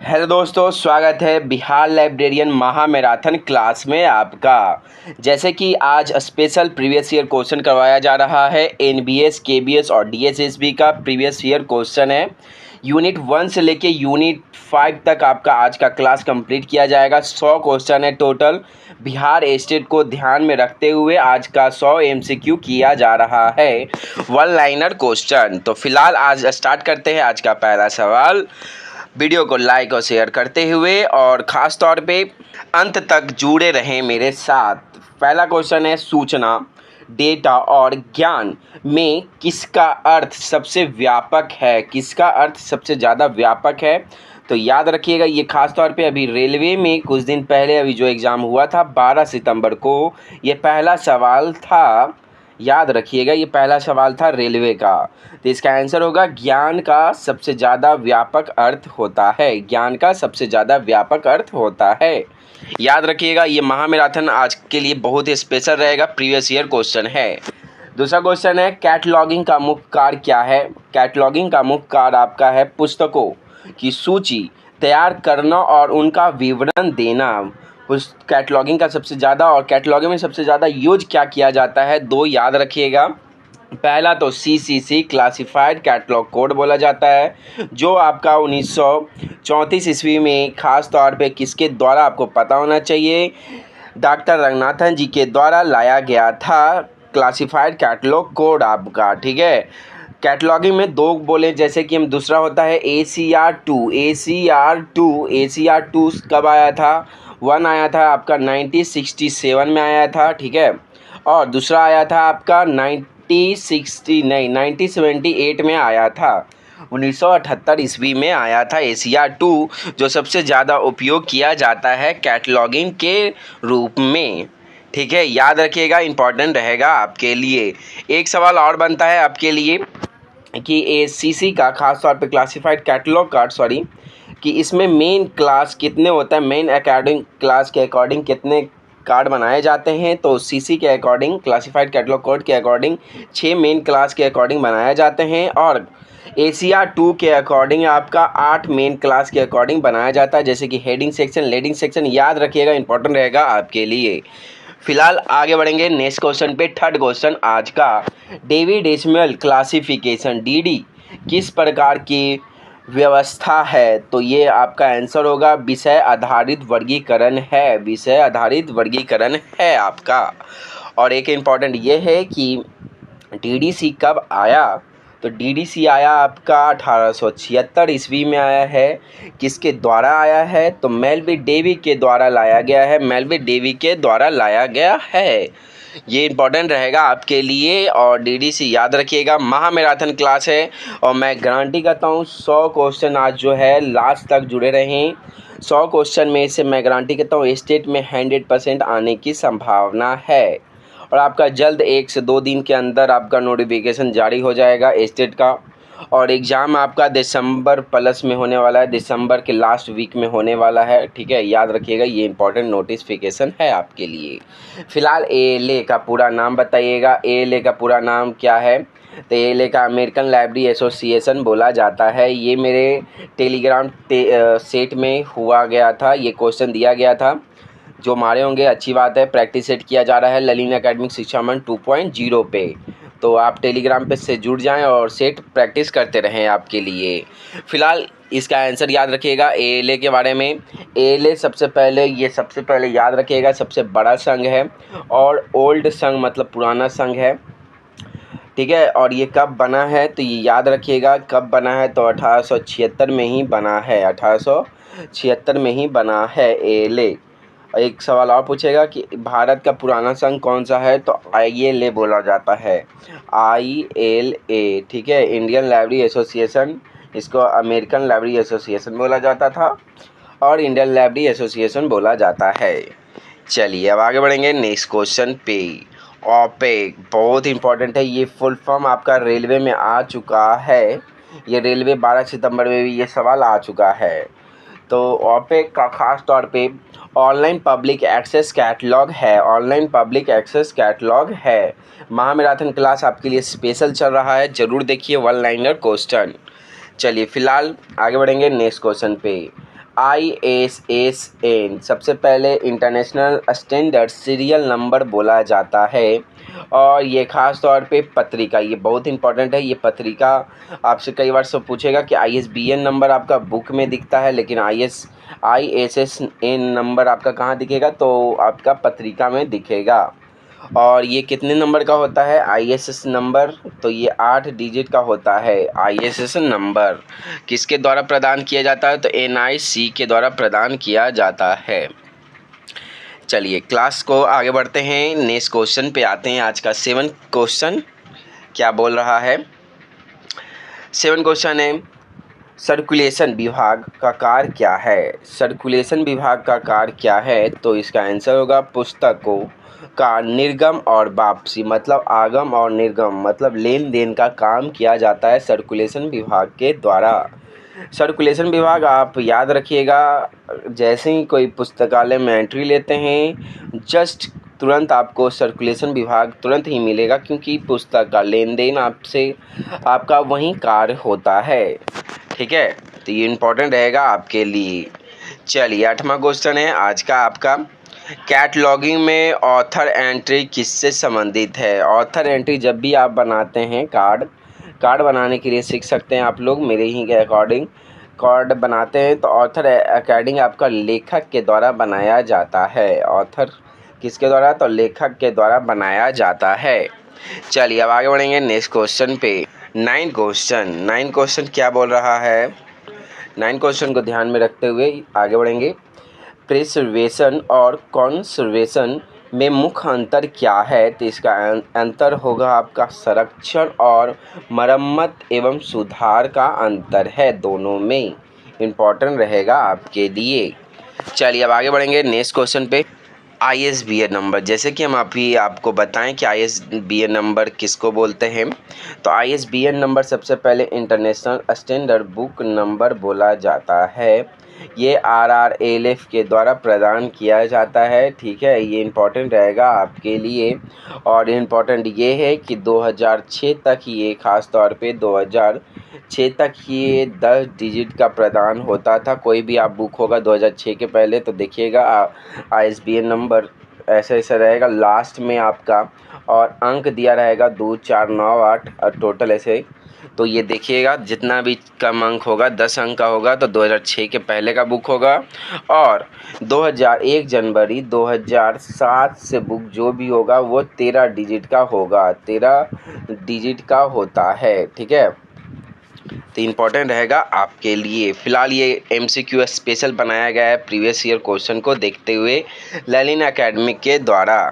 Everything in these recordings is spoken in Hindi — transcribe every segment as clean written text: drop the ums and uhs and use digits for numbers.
हेलो दोस्तों, स्वागत है बिहार लाइब्रेरियन महा मैराथन क्लास में आपका। जैसे कि आज स्पेशल प्रीवियस ईयर क्वेश्चन करवाया जा रहा है। एनबीएस, केबीएस और डीएसएसबी का प्रीवियस ईयर क्वेश्चन है। यूनिट 1 से लेके यूनिट 5 तक आपका आज का क्लास कंप्लीट किया जाएगा। 100 क्वेश्चन है टोटल। बिहार स्टेट को ध्यान में रखते हुए आज का 100 एमसीक्यू किया जा रहा है, वन लाइनर क्वेश्चन। तो फिलहाल आज स्टार्ट करते हैं आज का पहला सवाल। वीडियो को लाइक और शेयर करते हुए और ख़ास तौर पे अंत तक जुड़े रहें मेरे साथ। पहला क्वेश्चन है, सूचना, डेटा और ज्ञान में किसका अर्थ सबसे व्यापक है? किसका अर्थ सबसे ज़्यादा व्यापक है? तो याद रखिएगा, ये खास तौर पे अभी रेलवे में कुछ दिन पहले अभी जो एग्ज़ाम हुआ था 12 सितंबर को, ये पहला सवाल था। याद रखिएगा, ये पहला सवाल था रेलवे का। तो इसका आंसर होगा ज्ञान का सबसे ज़्यादा व्यापक अर्थ होता है। ज्ञान का सबसे ज़्यादा व्यापक अर्थ होता है। याद रखिएगा, ये महामैराथन आज के लिए बहुत ही स्पेशल रहेगा, प्रीवियस ईयर क्वेश्चन है। दूसरा क्वेश्चन है, कैटलॉगिंग का मुख्य कार्य क्या है? कैटलॉगिंग का मुख्य कार्य आपका है पुस्तकों की सूची तैयार करना और उनका विवरण देना। उस कैटलॉगिंग का सबसे ज़्यादा और कैटलॉगिंग में सबसे ज़्यादा यूज क्या किया जाता है? दो याद रखिएगा। पहला तो सीसीसी क्लासिफाइड कैटलॉग कोड बोला जाता है, जो आपका 1934 ईस्वी में ख़ास तौर पे किसके द्वारा आपको पता होना चाहिए, डॉक्टर रंगनाथन जी के द्वारा लाया गया था क्लासिफाइड कैटलॉग कोड आपका। ठीक है, कैटलॉगिंग में दो बोले, जैसे कि हम दूसरा होता है ACR2। ACR2 कब आया था? 1 आया था आपका 1967 में आया था। ठीक है, और दूसरा आया था आपका 1978 में आया था। 1978 ईस्वी में आया था ACR2, जो सबसे ज़्यादा उपयोग किया जाता है कैटलॉगिंग के रूप में। ठीक है, याद रखिएगा, इम्पॉर्टेंट रहेगा आपके लिए। एक सवाल और बनता है आपके लिए कि ACC का खास तौर पे क्लासिफाइड कैटलॉग कार्ड कि इसमें मेन क्लास कितने होता है? मेन अकॉर्डिंग क्लास के अकॉर्डिंग कितने कार्ड बनाए जाते हैं? तो CC के अकॉर्डिंग, क्लासिफाइड कैटलॉग कोड के अकॉर्डिंग 6 मेन क्लास के अकॉर्डिंग बनाए जाते हैं, और ACR2 के अकॉर्डिंग आपका 8 मेन क्लास के अकॉर्डिंग बनाया जाता है, जैसे कि हेडिंग सेक्शन, लीडिंग सेक्शन। याद रखिएगा, इंपॉर्टेंट रहेगा आपके लिए। फिलहाल आगे बढ़ेंगे नेक्स्ट क्वेश्चन पे। थर्ड क्वेश्चन आज का, डेवी डेसिमल क्लासिफिकेशन DD किस प्रकार की व्यवस्था है? तो ये आपका आंसर होगा विषय आधारित वर्गीकरण है। विषय आधारित वर्गीकरण है आपका। और एक इम्पॉर्टेंट ये है कि DDC कब आया? तो DDC आया आपका 1876 ईस्वी में आया है। किसके द्वारा आया है? तो मेलवी डेवी के द्वारा लाया गया है। मेलवी डेवी के द्वारा लाया गया है। ये इंपॉर्टेंट रहेगा आपके लिए। और DDC याद रखिएगा, महामैराथन क्लास है और मैं गारंटी करता हूँ 100 क्वेश्चन आज जो है लास्ट तक जुड़े रहें। 100 क्वेश्चन में से मैं गारंटी करता हूँ स्टेट में 100% आने की संभावना है। और आपका जल्द 1 से 2 दिन के अंदर आपका नोटिफिकेशन जारी हो जाएगा स्टेट का। और एग्ज़ाम आपका दिसंबर प्लस में होने वाला है, दिसंबर के लास्ट वीक में होने वाला है। ठीक है, याद रखिएगा, ये इंपॉर्टेंट नोटिफिकेशन है आपके लिए। फ़िलहाल ALA का पूरा नाम बताइएगा। ALA का पूरा नाम क्या है? तो ALA का अमेरिकन लाइब्रेरी एसोसिएशन बोला जाता है। ये मेरे टेलीग्राम सेट में हुआ गया था, ये क्वेश्चन दिया गया था। जो मारे होंगे अच्छी बात है, प्रैक्टिस सेट किया जा रहा है ललिन एकेडमिक शिक्षा मंच 2.0 पे। तो आप टेलीग्राम पे से जुड़ जाएं और सेट प्रैक्टिस करते रहें आपके लिए। फ़िलहाल इसका आंसर याद रखिएगा। ALA के बारे में, ALA सबसे पहले याद रखिएगा सबसे बड़ा संघ है और ओल्ड संघ मतलब पुराना संघ है। ठीक है, और ये कब बना है? तो ये याद रखिएगा कब बना है, तो 1876 में ही बना है। 1876 में ही बना है ALA। एक सवाल और पूछेगा कि भारत का पुराना संघ कौन सा है? तो ILA बोला जाता है। ILA, ठीक है, इंडियन लाइब्रेरी एसोसिएशन। इसको अमेरिकन लाइब्रेरी एसोसिएशन बोला जाता था और इंडियन लाइब्रेरी एसोसिएशन बोला जाता है। चलिए अब आगे बढ़ेंगे नेक्स्ट क्वेश्चन पे। ऑपेक बहुत इंपॉर्टेंट है। ये फुल फॉर्म आपका रेलवे में आ चुका है। ये रेलवे 12 सितंबर में भी ये सवाल आ चुका है। तो ऑपेक का खास तौर पे ऑनलाइन पब्लिक एक्सेस कैटलॉग है। ऑनलाइन पब्लिक एक्सेस कैटलॉग है। महामैराथन क्लास आपके लिए स्पेशल चल रहा है, ज़रूर देखिए वन लाइनर क्वेश्चन। चलिए फिलहाल आगे बढ़ेंगे नेक्स्ट क्वेश्चन पे। ISSN सबसे पहले इंटरनेशनल स्टैंडर्ड सीरियल नंबर बोला जाता है। और ये ख़ास तौर पे पत्रिका, ये बहुत इंपॉर्टेंट है। ये पत्रिका आपसे कई बार सब पूछेगा कि ISBN नंबर आपका बुक में दिखता है, लेकिन ISSN नंबर आपका कहाँ दिखेगा, तो आपका पत्रिका में दिखेगा। और ये कितने नंबर का होता है ISS नंबर, तो ये 8 डिजिट का होता है। ISS नंबर किसके द्वारा प्रदान किया जाता है, तो NIC के द्वारा प्रदान किया जाता है। चलिए क्लास को आगे बढ़ते हैं, नेक्स्ट क्वेश्चन पे आते हैं। आज का 7 क्वेश्चन क्या बोल रहा है। 7 क्वेश्चन है, सर्कुलेशन विभाग का कार्य क्या है। सर्कुलेशन विभाग का कार्य क्या है, तो इसका आंसर होगा पुस्तकों का निर्गम और वापसी, मतलब आगम और निर्गम, मतलब लेन देन का काम किया जाता है सर्कुलेशन विभाग के द्वारा। सर्कुलेशन विभाग आप याद रखिएगा, जैसे ही कोई पुस्तकालय में एंट्री लेते हैं जस्ट तुरंत आपको सर्कुलेशन विभाग तुरंत ही मिलेगा, क्योंकि पुस्तक का लेन देन आपसे आपका वहीं कार्य होता है। ठीक है, तो ये इम्पोर्टेंट रहेगा आपके लिए। चलिए 8वां क्वेश्चन है आज का आपका, कैटलॉगिंग में ऑथर एंट्री किससे संबंधित है। ऑथर एंट्री जब भी आप बनाते हैं, कार्ड बनाने के लिए सीख सकते हैं आप लोग मेरे ही के अकॉर्डिंग। कार्ड बनाते हैं तो ऑथर अकॉर्डिंग आपका लेखक के द्वारा बनाया जाता है। ऑथर किसके द्वारा, तो लेखक के द्वारा बनाया जाता है। चलिए अब आगे बढ़ेंगे नेक्स्ट क्वेश्चन पे। 9 क्वेश्चन क्या बोल रहा है। 9 क्वेश्चन को ध्यान में रखते हुए आगे बढ़ेंगे। प्रिजर्वेशन और कंजर्वेशन में मुख्य अंतर क्या है, तो इसका अंतर होगा आपका संरक्षण और मरम्मत एवं सुधार का अंतर है, दोनों में इम्पोर्टेंट रहेगा आपके लिए। चलिए अब आगे बढ़ेंगे नेक्स्ट क्वेश्चन पे। ISBN नंबर, जैसे कि हम आपको बताएं कि ISBN नंबर किसको बोलते हैं, तो ISBN नंबर सबसे पहले इंटरनेशनल स्टैंडर्ड बुक नंबर बोला जाता है। ये RRLF के द्वारा प्रदान किया जाता है। ठीक है, ये इम्पोर्टेंट रहेगा आपके लिए। और इम्पोर्टेंट ये है कि 2006 तक ये ख़ास तौर पे 2006 तक ये 10 डिजिट का प्रदान होता था। कोई भी आप बुक होगा 2006 के पहले तो देखिएगा ISBN नंबर ऐसा रहेगा लास्ट में आपका, और अंक दिया रहेगा 2 4 9 8 और टोटल ऐसे। तो ये देखिएगा जितना भी कम अंक होगा 10 अंक का होगा तो 2006 के पहले का बुक होगा। और 2001 जनवरी 2007 से बुक जो भी होगा वो 13 डिजिट का होगा, 13 डिजिट का होता है। ठीक है, तो इम्पोर्टेंट रहेगा आपके लिए। फ़िलहाल ये MCQ स्पेशल बनाया गया है प्रीवियस ईयर क्वेश्चन को देखते हुए लर्निंग एकेडमी के द्वारा।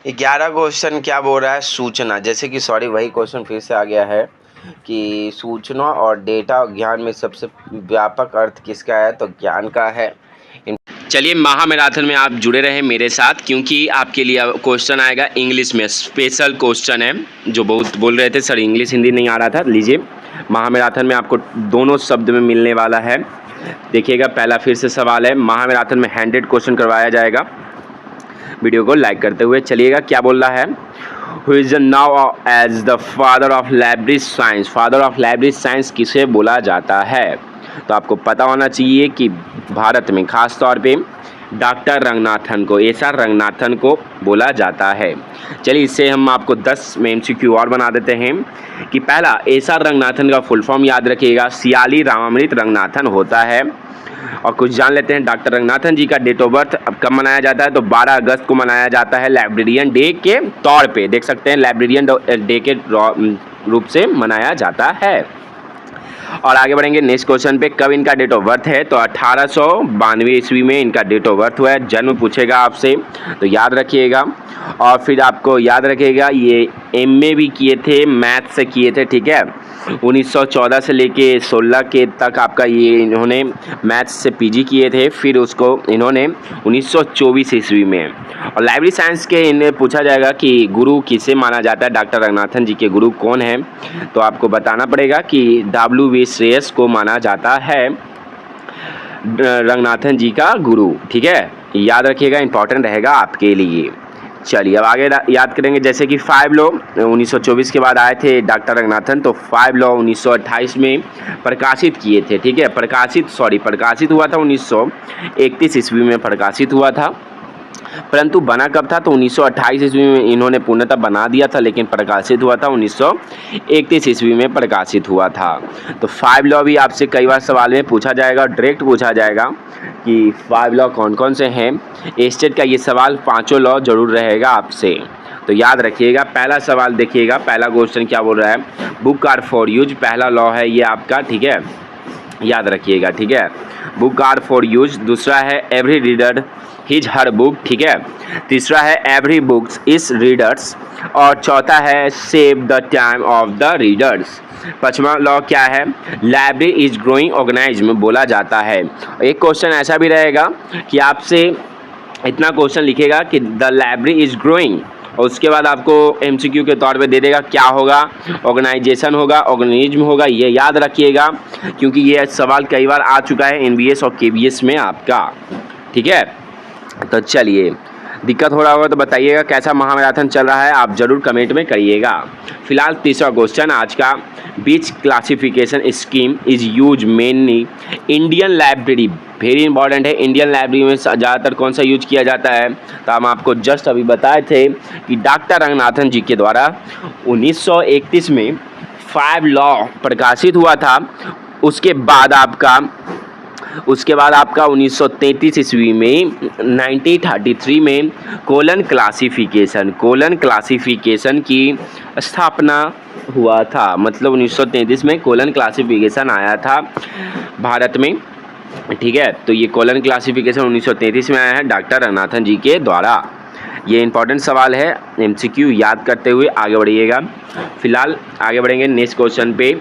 11 क्वेश्चन क्या बोल रहा है, सूचना, जैसे कि वही क्वेश्चन फिर से आ गया है कि सूचना और डेटा ज्ञान में सबसे व्यापक अर्थ किसका है, तो ज्ञान का है। चलिए महामैराथन में आप जुड़े रहे मेरे साथ, क्योंकि आपके लिए क्वेश्चन आएगा इंग्लिश में, स्पेशल क्वेश्चन है। जो बहुत बोल रहे थे सर इंग्लिश हिंदी नहीं आ रहा था, लीजिए महामैराथन में आपको दोनों शब्द में मिलने वाला है। देखिएगा पहला फिर से सवाल है, महामैराथन में 100 क्वेश्चन करवाया जाएगा। वीडियो को लाइक करते हुए चलिएगा। क्या बोल रहा है, who is now as the father of library science. Father of library science किसे बोला जाता है, तो आपको पता होना चाहिए कि भारत में खास तौर पे डॉक्टर रंगनाथन को, SR रंगनाथन को बोला जाता है। चलिए इससे हम आपको 10 में MCQ और बना देते हैं कि पहला SR रंगनाथन का फुल फॉर्म याद रखिएगा, सियाली रामामृत रंगनाथन होता है। और कुछ जान लेते हैं, डॉक्टर रंगनाथन जी का डेट ऑफ बर्थ अब कब मनाया जाता है, तो 12 अगस्त को मनाया जाता है लाइब्रेरियन डे के तौर पे। देख सकते हैं लाइब्रेरियन डे के रूप से मनाया जाता है। और आगे बढ़ेंगे नेक्स्ट क्वेश्चन पे, कब इनका डेट ऑफ बर्थ है, तो 1892 ईस्वी में इनका डेट ऑफ बर्थ हुआ है। जन्म पूछेगा आपसे तो याद रखिएगा। और फिर आपको याद रखिएगा ये MA भी किए थे, मैथ से किए थे। ठीक है, 1914 से लेके 16 के तक आपका ये इन्होंने मैथ्स से PG किए थे। फिर उसको इन्होंने 1924 ईस्वी में। और लाइब्रेरी साइंस के इन्हें पूछा जाएगा कि गुरु किसे माना जाता है, डॉक्टर रंगनाथन जी के गुरु कौन हैं, तो आपको बताना पड़ेगा कि W.V. श्रेयस को माना जाता है रंगनाथन जी का गुरु। ठीक है, याद रखिएगा, इंपॉर्टेंट रहेगा आपके लिए। चलिए अब आगे याद करेंगे, जैसे कि 5 लॉ 1924 के बाद आए थे डॉक्टर रंगनाथन, तो 5 लॉ 1928 में प्रकाशित किए थे। ठीक है, प्रकाशित हुआ था 1931 ईस्वी में प्रकाशित हुआ था, परंतु बना कब था तो 1928 ईस्वी में इन्होंने पूर्णतः बना दिया था, लेकिन प्रकाशित हुआ था 1931 ईस्वी में प्रकाशित हुआ था। तो 5 लॉ भी आपसे कई बार सवाल में पूछा जाएगा, डायरेक्ट पूछा जाएगा कि 5 लॉ कौन कौन से हैं। स्टेट का ये सवाल 5 लॉ जरूर रहेगा आपसे, तो याद रखिएगा। पहला सवाल देखिएगा, पहला क्वेश्चन क्या बोल रहा है, बुक आर फॉर यूज, पहला लॉ है ये आपका। ठीक है, याद रखिएगा। ठीक है, बुक आर फॉर यूज। दूसरा है every reader his her book. ठीक है, तीसरा है एवरी बुक्स इज रीडर्स, और चौथा है save the time of the readers. पांचवा लॉ क्या है, लाइब्रेरी इज ग्रोइंग ऑर्गेनाइज्ड में बोला जाता है। एक क्वेश्चन ऐसा भी रहेगा कि आपसे इतना क्वेश्चन लिखेगा कि द लाइब्रेरी इज ग्रोइंग, और उसके बाद आपको एमसीक्यू के तौर पे दे देगा क्या होगा, ऑर्गेनाइजेशन होगा, ऑर्गेनिज्म होगा। ये याद रखिएगा क्योंकि ये सवाल कई बार आ चुका है एनवीएस और केवीएस में आपका। ठीक है, तो चलिए, दिक्कत हो रहा होगा तो बताइएगा कैसा महामैराथन चल रहा है, आप जरूर कमेंट में करिएगा। फिलहाल तीसरा क्वेश्चन आज का, which classification scheme is use mainly Indian library. Very important है, इंडियन लाइब्रेरी में ज़्यादातर कौन सा यूज किया जाता है, तो हम आपको जस्ट अभी बताए थे कि डॉक्टर रंगनाथन जी के द्वारा 1931 में 5 लॉ प्रकाशित हुआ था। उसके बाद आपका 1933 ईस्वी में 1933 में कोलन क्लासिफिकेशन की स्थापना हुआ था। मतलब 1933 में कोलन क्लासिफिकेशन आया था भारत में। ठीक है, तो ये कोलन क्लासिफिकेशन 1933 में आया है डॉक्टर रंगनाथन जी के द्वारा। ये इंपॉर्टेंट सवाल है, एमसीक्यू याद करते हुए आगे बढ़िएगा। फिलहाल आगे बढ़ेंगे नेक्स्ट क्वेश्चन पे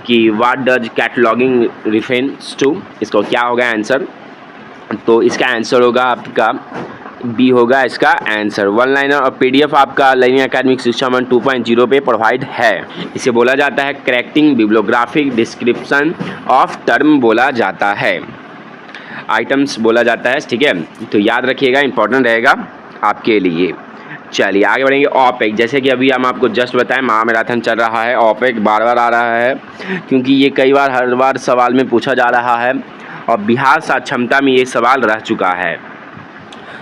कि what does cataloguing reference to, इसको क्या होगा आंसर, तो इसका आंसर होगा आपका बी होगा इसका आंसर। वन लाइनर और पीडीएफ आपका लर्निंग एकेडमिक शिक्षा मंच 2.0 पे प्रोवाइड है। इसे बोला जाता है correcting bibliographic description of term बोला जाता है, आइटम्स बोला जाता है। ठीक है, तो याद रखिएगा, इंपॉर्टेंट रहेगा आपके लिए। चलिए आगे बढ़ेंगे। ऑपेक, जैसे कि अभी हम आपको जस्ट बताएं महामैराथन चल रहा है, ऑपेक बार बार आ रहा है क्योंकि ये कई बार हर बार सवाल में पूछा जा रहा है और बिहार साक्षरता में ये सवाल रह चुका है।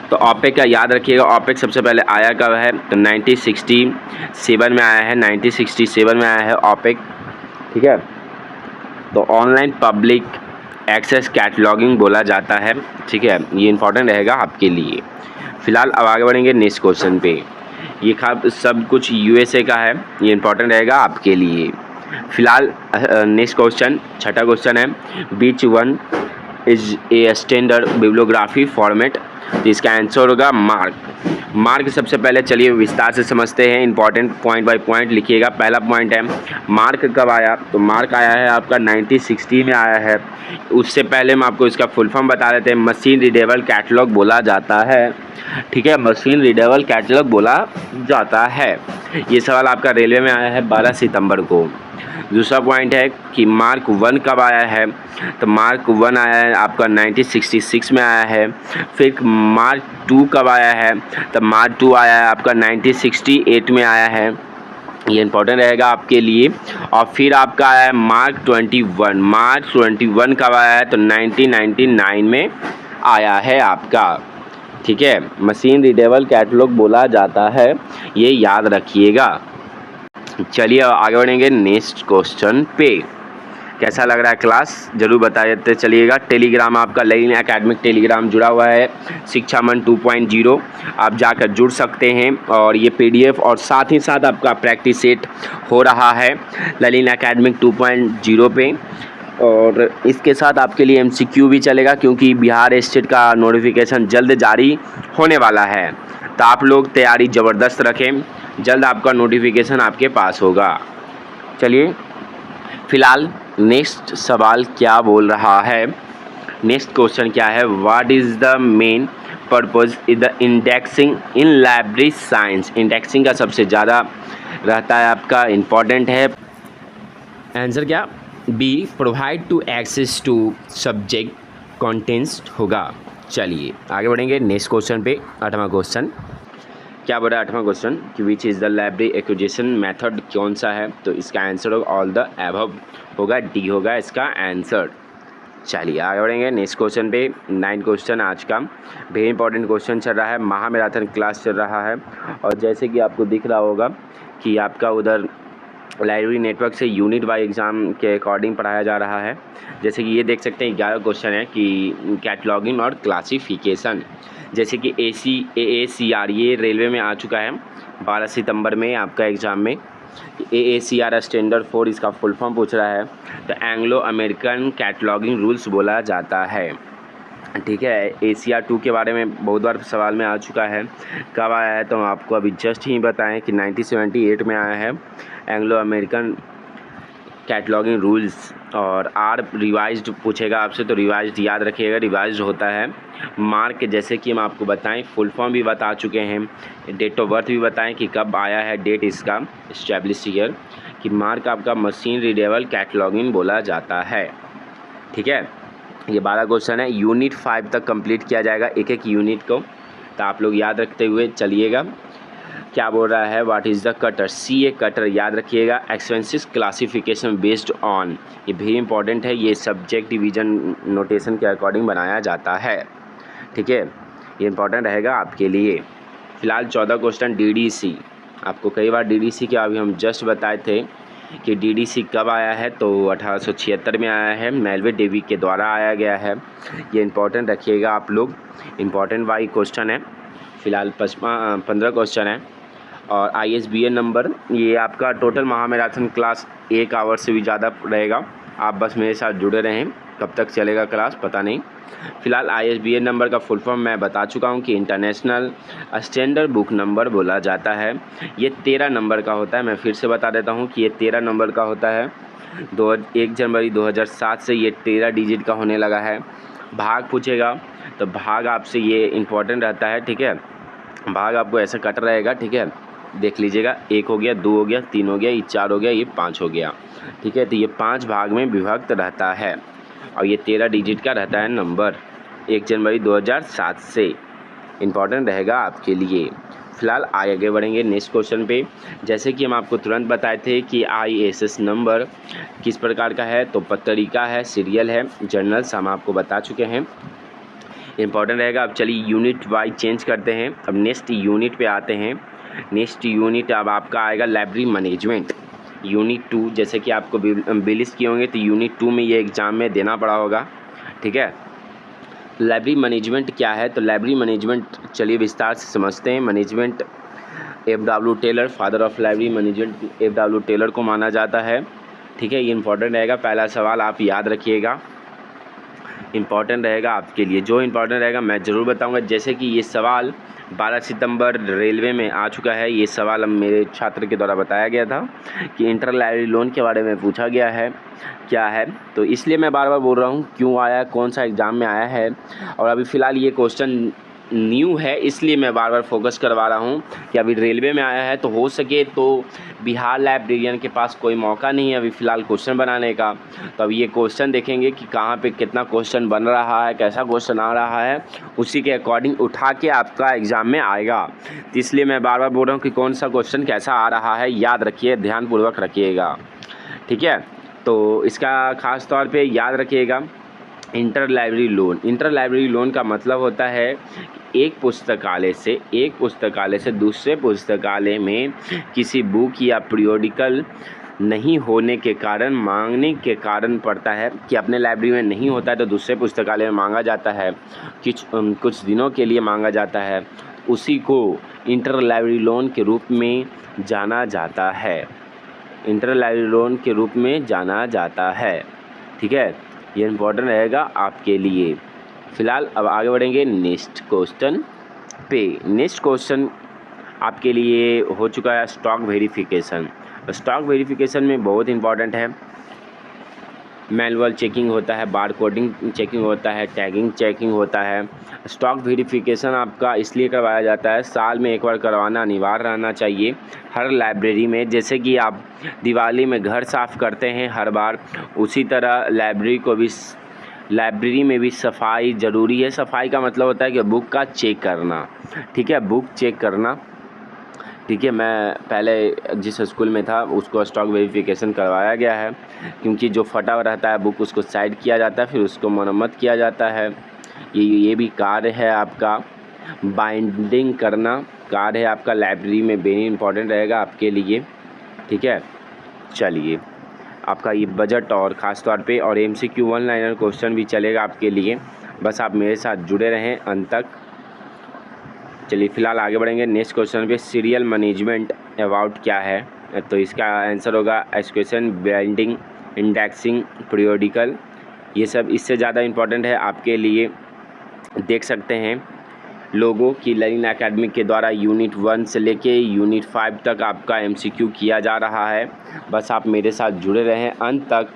तो ऑपेक का याद रखिएगा, ऑपेक सबसे पहले आया कब है तो 1967 में आया है, 1967 में आया है ऑपेक। ठीक है, तो ऑनलाइन पब्लिक एक्सेस कैटलॉगिंग बोला जाता है। ठीक है, ये इंपॉर्टेंट रहेगा आपके लिए। फिलहाल अब आगे बढ़ेंगे नेक्स्ट क्वेश्चन पे। ये सब कुछ यूएसए का है, ये इंपॉर्टेंट रहेगा आपके लिए। फिलहाल नेक्स्ट क्वेश्चन, छठा क्वेश्चन है, which one is a standard bibliography format, तो इसका आंसर होगा मार्क। सबसे पहले चलिए विस्तार से समझते हैं, इंपॉर्टेंट पॉइंट बाय पॉइंट लिखिएगा। पहला पॉइंट है मार्क कब आया, तो मार्क आया है आपका 1960 में आया है। उससे पहले हम आपको इसका फुल फॉर्म बता देते हैं, मशीन रीडेबल कैटलॉग बोला जाता है। ठीक है, मशीन रीडेबल कैटलॉग बोला जाता है। ये सवाल आपका रेलवे में आया है 12 सितंबर को। दूसरा पॉइंट है कि मार्क 1 कब आया है, तो मार्क 1 आया है आपका 1966 में आया है। फिर मार्क 2 कब आया है, तो मार्क 2 आया है आपका 1968 में आया है, ये इंपॉर्टेंट रहेगा आपके लिए। और फिर आपका आया है मार्क 21 कब आया है, तो 1999 में आया है आपका। ठीक है, मशीन रीडेबल कैटलॉग बोला जाता है, ये याद रखिएगा। चलिए आगे बढ़ेंगे नेक्स्ट क्वेश्चन पे। कैसा लग रहा है क्लास जरूर बताते चलिएगा। टेलीग्राम आपका लर्निंग एकेडमिक टेलीग्राम जुड़ा हुआ है, शिक्षा मंच 2.0, आप जाकर जुड़ सकते हैं। और ये पीडीएफ और साथ ही साथ आपका प्रैक्टिस सेट हो रहा है लर्निंग एकेडमिक 2.0 पे, और इसके साथ आपके लिए एमसीक्यू भी चलेगा क्योंकि बिहार स्टेट का नोटिफिकेशन जल्द जारी होने वाला है। तो आप लोग तैयारी ज़बरदस्त रखें, जल्द आपका नोटिफिकेशन आपके पास होगा। चलिए फिलहाल नेक्स्ट सवाल क्या बोल रहा है, नेक्स्ट क्वेश्चन क्या है, what is the main purpose is the indexing in library science. Indexing का सबसे ज़्यादा रहता है आपका इम्पॉर्टेंट है। आंसर क्या, B provide to access to subject contents होगा। चलिए आगे बढ़ेंगे नेक्स्ट क्वेश्चन पे। 8वां क्वेश्चन, क्या बोल रहा है 8वां क्वेश्चन कि which is the library acquisition method, कौन सा है? तो इसका आंसर होगा ऑल द एबव होगा, डी होगा इसका आंसर। चलिए आगे बढ़ेंगे नेक्स्ट क्वेश्चन पे। 9 क्वेश्चन आज का वेरी इंपॉर्टेंट क्वेश्चन चल रहा है, महामैराथन क्लास चल रहा है। और जैसे कि आपको दिख रहा होगा कि आपका उधर लाइब्रेरी नेटवर्क से यूनिट वाइज एग्ज़ाम के अकॉर्डिंग पढ़ाया जा रहा है। जैसे कि ये देख सकते हैं 11 क्वेश्चन है कि कैटलॉगिंग और क्लासिफिकेशन। जैसे कि AACR ये रेलवे में आ चुका है 12 सितंबर में आपका एग्ज़ाम में। AACR स्टैंडर्ड 4 इसका फुल फॉर्म पूछ रहा है, तो एंग्लो अमेरिकन कैटलॉगिंग रूल्स बोला जाता है। ठीक है, ACR 2 के बारे में बहुत बार सवाल में आ चुका है, कब आया है तो हम आपको अभी जस्ट ही बताएं कि 1978 में आया है एंग्लो अमेरिकन कैटलॉगिंग रूल्स। और आर रिवाइज्ड पूछेगा आपसे तो रिवाइज्ड याद रखिएगा, रिवाइज्ड होता है। मार्क जैसे कि हम आपको बताएं फुल फॉर्म भी बता चुके हैं, डेट ऑफ बर्थ भी बताएं कि कब आया है, डेट इसका इस्टेब्लिश ईयर, कि मार्क आपका मशीन रीडेबल कैटलॉगिंग बोला जाता है। ठीक है, ये 12 क्वेश्चन है, यूनिट 5 तक कंप्लीट किया जाएगा एक एक यूनिट को, तो आप लोग याद रखते हुए चलिएगा। क्या बोल रहा है, what is the cutter, CA cutter याद रखिएगा। एक्सपेंसेस क्लासिफिकेशन बेस्ड ऑन, ये भी इंपॉर्टेंट है, ये सब्जेक्ट डिवीजन नोटेशन के अकॉर्डिंग बनाया जाता है। ठीक है, ये इंपॉर्टेंट रहेगा आपके लिए। फिलहाल 14 क्वेश्चन DDC, आपको कई बार DDC के अभी हम जस्ट बताए थे कि DDC कब आया है, तो 1876 में आया है, मेलवे डेवी के द्वारा आया गया है। ये इंपॉर्टेंट रखिएगा आप लोग, इंपॉर्टेंट वाई क्वेश्चन है। फिलहाल 15 क्वेश्चन है। और ISBN नंबर, ये आपका टोटल महामैराथन क्लास 1 आवर से भी ज़्यादा रहेगा, आप बस मेरे साथ जुड़े रहें, कब तक चलेगा क्लास पता नहीं। फिलहाल ISBN नंबर का फुल फॉर्म मैं बता चुका हूँ कि इंटरनेशनल स्टैंडर्ड बुक नंबर बोला जाता है। ये 13 नंबर का होता है, मैं फिर से बता देता हूँ कि ये 13 नंबर का होता है। 1 जनवरी 2007 से ये 13 डिजिट का होने लगा है। भाग पूछेगा तो भाग आपसे ये इम्पोर्टेंट रहता है। ठीक है, भाग आपको ऐसे कट रहेगा। ठीक है, देख लीजिएगा, 1 हो गया, 2 हो गया, 3 हो गया, ये 4 हो गया, ये 5 हो गया। ठीक है, तो ये 5 भाग में विभक्त रहता है और ये 13 डिजिट का रहता है नंबर। 1 जनवरी 2007 से इम्पॉर्टेंट रहेगा आपके लिए। फिलहाल आगे बढ़ेंगे नेक्स्ट क्वेश्चन पे। जैसे कि हम आपको तुरंत बताए थे कि ISS नंबर किस प्रकार का है, तो पत्रिका है, सीरियल है, जर्नल्स हम आपको बता चुके हैं, इम्पॉर्टेंट रहेगा। अब चलिए यूनिट वाइज चेंज करते हैं, अब नेक्स्ट यूनिट पे आते हैं। नेक्स्ट यूनिट अब आपका आएगा लाइब्रेरी मैनेजमेंट, यूनिट 2। जैसे कि आपको बिलिस किए होंगे तो यूनिट 2 में ये एग्ज़ाम में देना पड़ा होगा। ठीक है, लाइब्रेरी मैनेजमेंट क्या है, तो लाइब्रेरी मैनेजमेंट चलिए विस्तार से समझते हैं। Management FW Taylor, father of library management FW Taylor को माना जाता है। ठीक है, ये इंपॉर्टेंट रहेगा, पहला सवाल आप याद रखिएगा, इम्पॉर्टेंट रहेगा आपके लिए। जो इम्पॉर्टेंट रहेगा मैं ज़रूर बताऊंगा। जैसे कि ये सवाल 12 सितंबर रेलवे में आ चुका है, ये सवाल अब मेरे छात्र के द्वारा बताया गया था कि इंटर लाइब्रेरी लोन के बारे में पूछा गया है क्या है, तो इसलिए मैं बार बार बोल रहा हूँ क्यों आया, कौन सा एग्ज़ाम में आया है। और अभी फ़िलहाल ये क्वेश्चन न्यू है, इसलिए मैं बार बार फोकस करवा रहा हूँ कि अभी रेलवे में आया है, तो हो सके तो बिहार लाइब्रेरियन के पास कोई मौका नहीं है अभी फ़िलहाल क्वेश्चन बनाने का। तो अब ये क्वेश्चन देखेंगे कि कहाँ पे कितना क्वेश्चन बन रहा है, कैसा क्वेश्चन आ रहा है, उसी के अकॉर्डिंग उठा के आपका एग्ज़ाम में आएगा। तो इसलिए मैं बार बार बोल रहा हूँ कि कौन सा क्वेश्चन कैसा आ रहा है, याद रखिए, ध्यानपूर्वक रखिएगा। ठीक है, तो इसका ख़ास तौर पर याद रखिएगा inter library loan. Inter library loan का मतलब होता है एक पुस्तकालय से दूसरे पुस्तकालय में किसी बुक या पीरियोडिकल नहीं होने के कारण, मांगने के कारण पड़ता है कि अपने लाइब्रेरी में नहीं होता है तो दूसरे पुस्तकालय में मांगा जाता है, कुछ दिनों के लिए मांगा जाता है, उसी को इंटर लाइब्रेरी लोन के रूप में जाना जाता है। इंटर लाइब्रेरी लोन के रूप में जाना जाता है। ठीक है, ये इम्पोर्टेंट रहेगा आपके लिए। फ़िलहाल अब आगे बढ़ेंगे नेक्स्ट क्वेश्चन पे। नेक्स्ट क्वेश्चन आपके लिए हो चुका है स्टॉक वेरिफिकेशन। स्टॉक वेरिफिकेशन में बहुत इंपॉर्टेंट है, मैनुअल चेकिंग होता है, बार कोडिंग चेकिंग होता है, टैगिंग चेकिंग होता है। स्टॉक वेरिफिकेशन आपका इसलिए करवाया जाता है, साल में एक बार करवाना अनिवार्य रहना चाहिए हर लाइब्रेरी में। जैसे कि आप दिवाली में घर साफ़ करते हैं हर बार, उसी तरह लाइब्रेरी में भी सफाई ज़रूरी है। सफाई का मतलब होता है कि बुक का चेक करना। ठीक है, बुक चेक करना ठीक है। मैं पहले जिस स्कूल में था उसको स्टॉक वेरिफिकेशन करवाया गया है, क्योंकि जो फटा हुआ रहता है बुक उसको साइड किया जाता है, फिर उसको मरम्मत किया जाता है। ये भी कार्य है आपका। बाइंडिंग करना कार्य है आपका लाइब्रेरी में, वेरी इंपॉर्टेंट रहेगा आपके लिए। ठीक है, चलिए आपका ये बजट और ख़ास तौर पे और MCQ 1 लाइनर क्वेश्चन भी चलेगा आपके लिए, बस आप मेरे साथ जुड़े रहें अंत तक। चलिए फिलहाल आगे बढ़ेंगे नेक्स्ट क्वेश्चन पे। सीरियल मैनेजमेंट अबाउट क्या है? तो इसका आंसर होगा एसोसिएशन, बाइंडिंग, इंडेक्सिंग, पीरियोडिकल। ये सब इससे ज़्यादा इम्पोर्टेंट है आपके लिए। देख सकते हैं लोगों की लर्निंग एकेडमी के द्वारा यूनिट 1 से लेके यूनिट 5 तक आपका MCQ किया जा रहा है। बस आप मेरे साथ जुड़े रहें अंत तक,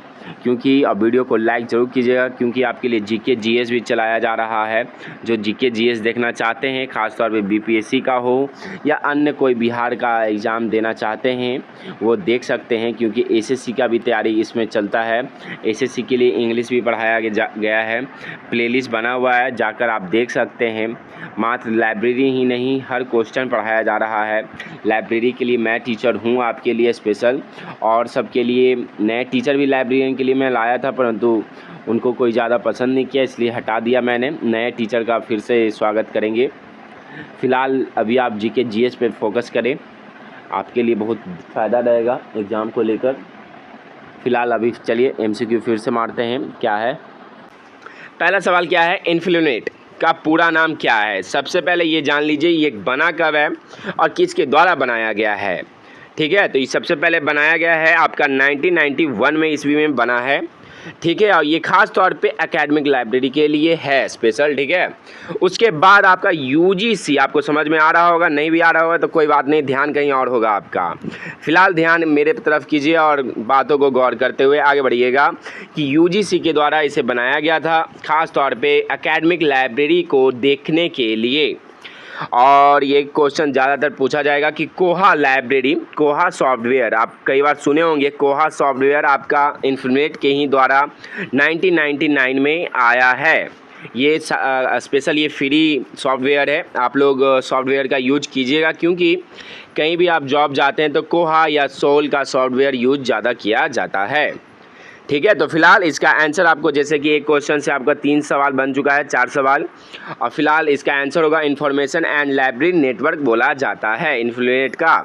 क्योंकि अब वीडियो को लाइक ज़रूर कीजिएगा, क्योंकि आपके लिए GK GS भी चलाया जा रहा है। जो GK GS देखना चाहते हैं, ख़ासतौर पे BPSC का हो या अन्य कोई बिहार का एग्ज़ाम देना चाहते हैं, वो देख सकते हैं, क्योंकि SSC का भी तैयारी इसमें चलता है। SSC के लिए इंग्लिश भी पढ़ाया गया है, प्लेलिस्ट बना हुआ है, जाकर आप देख सकते हैं। मात्र लाइब्रेरी ही नहीं, हर क्वेश्चन पढ़ाया जा रहा है। लाइब्रेरी के लिए मैं टीचर हूँ आपके लिए स्पेशल, और सबके लिए नए टीचर भी लाइब्रेरियन के लिए मैं लाया था, परंतु उनको कोई ज़्यादा पसंद नहीं किया, इसलिए हटा दिया मैंने। नए टीचर का फिर से स्वागत करेंगे। फ़िलहाल अभी आप GK GS पे फोकस करें, आपके लिए बहुत फ़ायदा रहेगा एग्ज़ाम को लेकर। फ़िलहाल अभी चलिए MCQ फिर से मारते हैं। क्या है पहला सवाल? क्या है इन्फ्लुएट का पूरा नाम क्या है? सबसे पहले ये जान लीजिए ये बना कब है और किसके द्वारा बनाया गया है। ठीक है, तो ये सबसे पहले बनाया गया है आपका 1991 में ईस्वी में बना है। ठीक है, और ये ख़ास तौर पे एकेडमिक लाइब्रेरी के लिए है स्पेशल। ठीक है, उसके बाद आपका UGC, आपको समझ में आ रहा होगा, नहीं भी आ रहा होगा तो कोई बात नहीं, ध्यान कहीं और होगा आपका। फ़िलहाल ध्यान मेरे तरफ कीजिए और बातों को गौर करते हुए आगे बढ़िएगा कि UGC के द्वारा इसे बनाया गया था ख़ास तौर पे एकेडमिक लाइब्रेरी को देखने के लिए। और ये क्वेश्चन ज़्यादातर पूछा जाएगा कि कोहा लाइब्रेरी, कोहा सॉफ्टवेयर, आप कई बार सुने होंगे। कोहा सॉफ्टवेयर आपका इन्फोनेट के ही द्वारा 1999 में आया है। ये स्पेशल ये फ्री सॉफ्टवेयर है, आप लोग सॉफ्टवेयर का यूज कीजिएगा, क्योंकि कहीं भी आप जॉब जाते हैं तो कोहा या सोल का सॉफ्टवेयर यूज ज़्यादा किया जाता है। ठीक है, तो फिलहाल इसका आंसर आपको, जैसे कि एक क्वेश्चन से आपका 3 सवाल बन चुका है, 4 सवाल, और फिलहाल इसका आंसर होगा इंफॉर्मेशन एंड लाइब्रेरी नेटवर्क बोला जाता है इन्फ्लुएट का।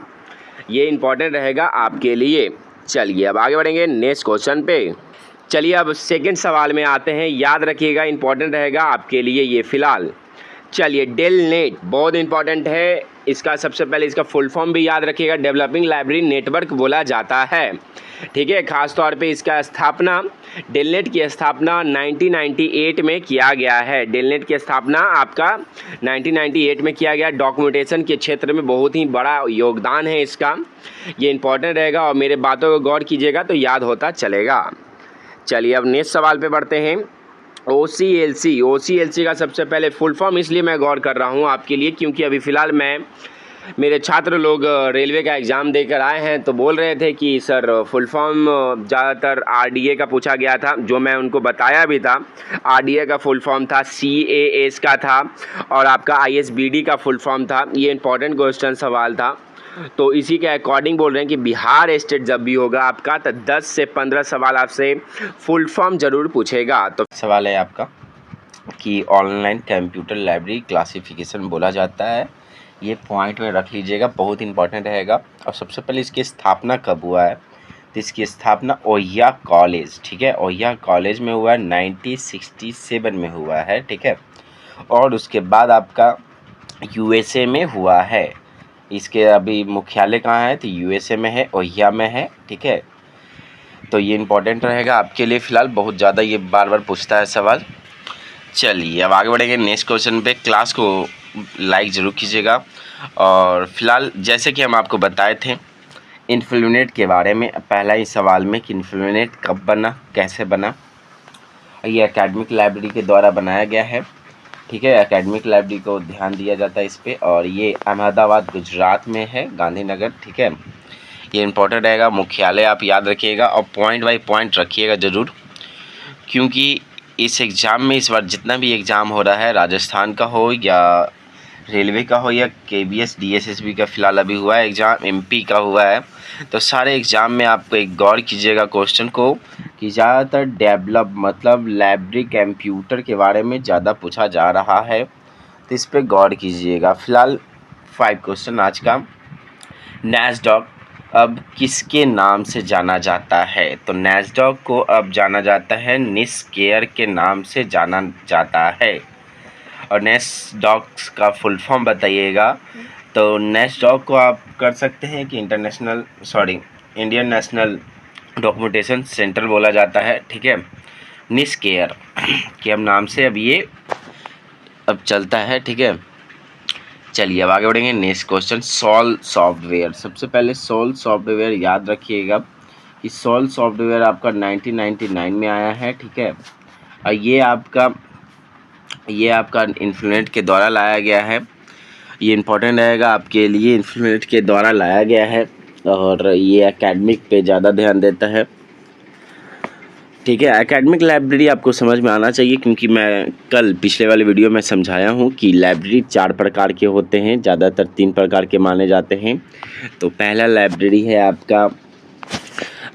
ये इंपॉर्टेंट रहेगा आपके लिए। चलिए अब आगे बढ़ेंगे नेक्स्ट क्वेश्चन पे। चलिए अब सेकंड सवाल में आते हैं, याद रखिएगा इंपॉर्टेंट रहेगा आपके लिए ये। फिलहाल चलिए डेलनेट बहुत इंपॉर्टेंट है, इसका सबसे पहले इसका फुल फॉर्म भी याद रखिएगा, डेवलपिंग लाइब्रेरी नेटवर्क बोला जाता है। ठीक है, खास तौर पे इसका स्थापना, डेलनेट की स्थापना 1998 में किया गया है। डेलनेट की स्थापना आपका 1998 में किया गया। डॉक्यूमेंटेशन के क्षेत्र में बहुत ही बड़ा योगदान है इसका, ये इंपॉर्टेंट रहेगा और मेरे बातों को गौर कीजिएगा तो याद होता चलेगा। चलिए अब नेक्स्ट सवाल पे बढ़ते हैं। OCLC का सबसे पहले फुल फॉर्म इसलिए मैं गौर कर रहा हूँ आपके लिए, क्योंकि अभी फ़िलहाल मेरे छात्र लोग रेलवे का एग्ज़ाम देकर आए हैं, तो बोल रहे थे कि सर फुल फॉर्म ज़्यादातर RDA का पूछा गया था, जो मैं उनको बताया भी था। RDA का फुल फॉर्म था, CAS का था, और आपका ISBD का फुल फॉर्म था। ये इंपॉर्टेंट क्वेश्चन सवाल था, तो इसी के अकॉर्डिंग बोल रहे हैं कि बिहार स्टेट जब भी होगा आपका तो 10 से 15 सवाल आपसे फुल फॉर्म ज़रूर पूछेगा। तो सवाल है आपका कि ऑनलाइन कंप्यूटर लाइब्रेरी क्लासिफिकेशन बोला जाता है, ये पॉइंट में रख लीजिएगा, बहुत इंपॉर्टेंट रहेगा। और सबसे पहले इसकी स्थापना कब हुआ है? तो इसकी स्थापना ओहिया कॉलेज, ठीक है, ओहिया कॉलेज में हुआ है, 1967 में हुआ है। ठीक है, और उसके बाद आपका USA में हुआ है। इसके अभी मुख्यालय कहाँ है? तो USA में है, ओहिया में है। ठीक है, तो ये इंपॉर्टेंट रहेगा आपके लिए। फ़िलहाल बहुत ज़्यादा ये बार बार पूछता है सवाल। चलिए अब आगे बढ़ेंगे नेक्स्ट क्वेश्चन पे। क्लास को लाइक ज़रूर कीजिएगा। और फिलहाल जैसे कि हम आपको बताए थे इन्फ्लुएट के बारे में, पहला ही सवाल में कि इन्फ्लुएट कब बना, कैसे बना। ये एकेडमिक लाइब्रेरी के द्वारा बनाया गया है। ठीक है, एकेडमिक लाइब्रेरी को ध्यान दिया जाता है इस पर, और ये अहमदाबाद गुजरात में है, गांधीनगर। ठीक है, ये इंपॉर्टेंट रहेगा। मुख्यालय आप याद रखिएगा और पॉइंट बाय पॉइंट रखिएगा ज़रूर, क्योंकि इस एग्ज़ाम में इस बार जितना भी एग्ज़ाम हो रहा है, राजस्थान का हो या रेलवे का हो या KBS DSSB का फ़िलहाल अभी हुआ है एग्ज़ाम, MP का हुआ है। तो सारे एग्ज़ाम में आपको एक गौर कीजिएगा क्वेश्चन को कि ज़्यादातर डेवलप मतलब लाइब्रेरी कंप्यूटर के बारे में ज़्यादा पूछा जा रहा है, तो इस पे गौर कीजिएगा। फ़िलहाल 5 क्वेश्चन आज का। नैस्डैक अब किसके नाम से जाना जाता है? तो नैस्डैक को अब जाना जाता है निस्केयर के नाम से जाना जाता है। और नैस्डैक का फुल फॉर्म बताइएगा। तो नैस्डैक को आप कर सकते हैं कि इंडियन नेशनल डॉक्यूमेंटेशन सेंटर बोला जाता है, ठीक है। निस्केयर के अब नाम से अब ये अब चलता है, ठीक है। चलिए अब आगे बढ़ेंगे। Next question, SOUL software. सबसे पहले सोल सॉफ्टवेयर याद रखिएगा कि सोल सॉफ्टवेयर आपका 1999 में आया है, ठीक है। और ये आपका इन्फ्लुएंट के द्वारा लाया गया है। ये इम्पोर्टेंट रहेगा आपके लिए, इन्फ्लुएंट के द्वारा लाया गया है और ये एकेडमिक पे ज़्यादा ध्यान देता है, ठीक है। एकेडमिक लाइब्रेरी आपको समझ में आना चाहिए क्योंकि मैं कल पिछले वाले वीडियो में समझाया हूँ कि लाइब्रेरी 4 प्रकार के होते हैं, ज़्यादातर 3 प्रकार के माने जाते हैं। तो पहला लाइब्रेरी है आपका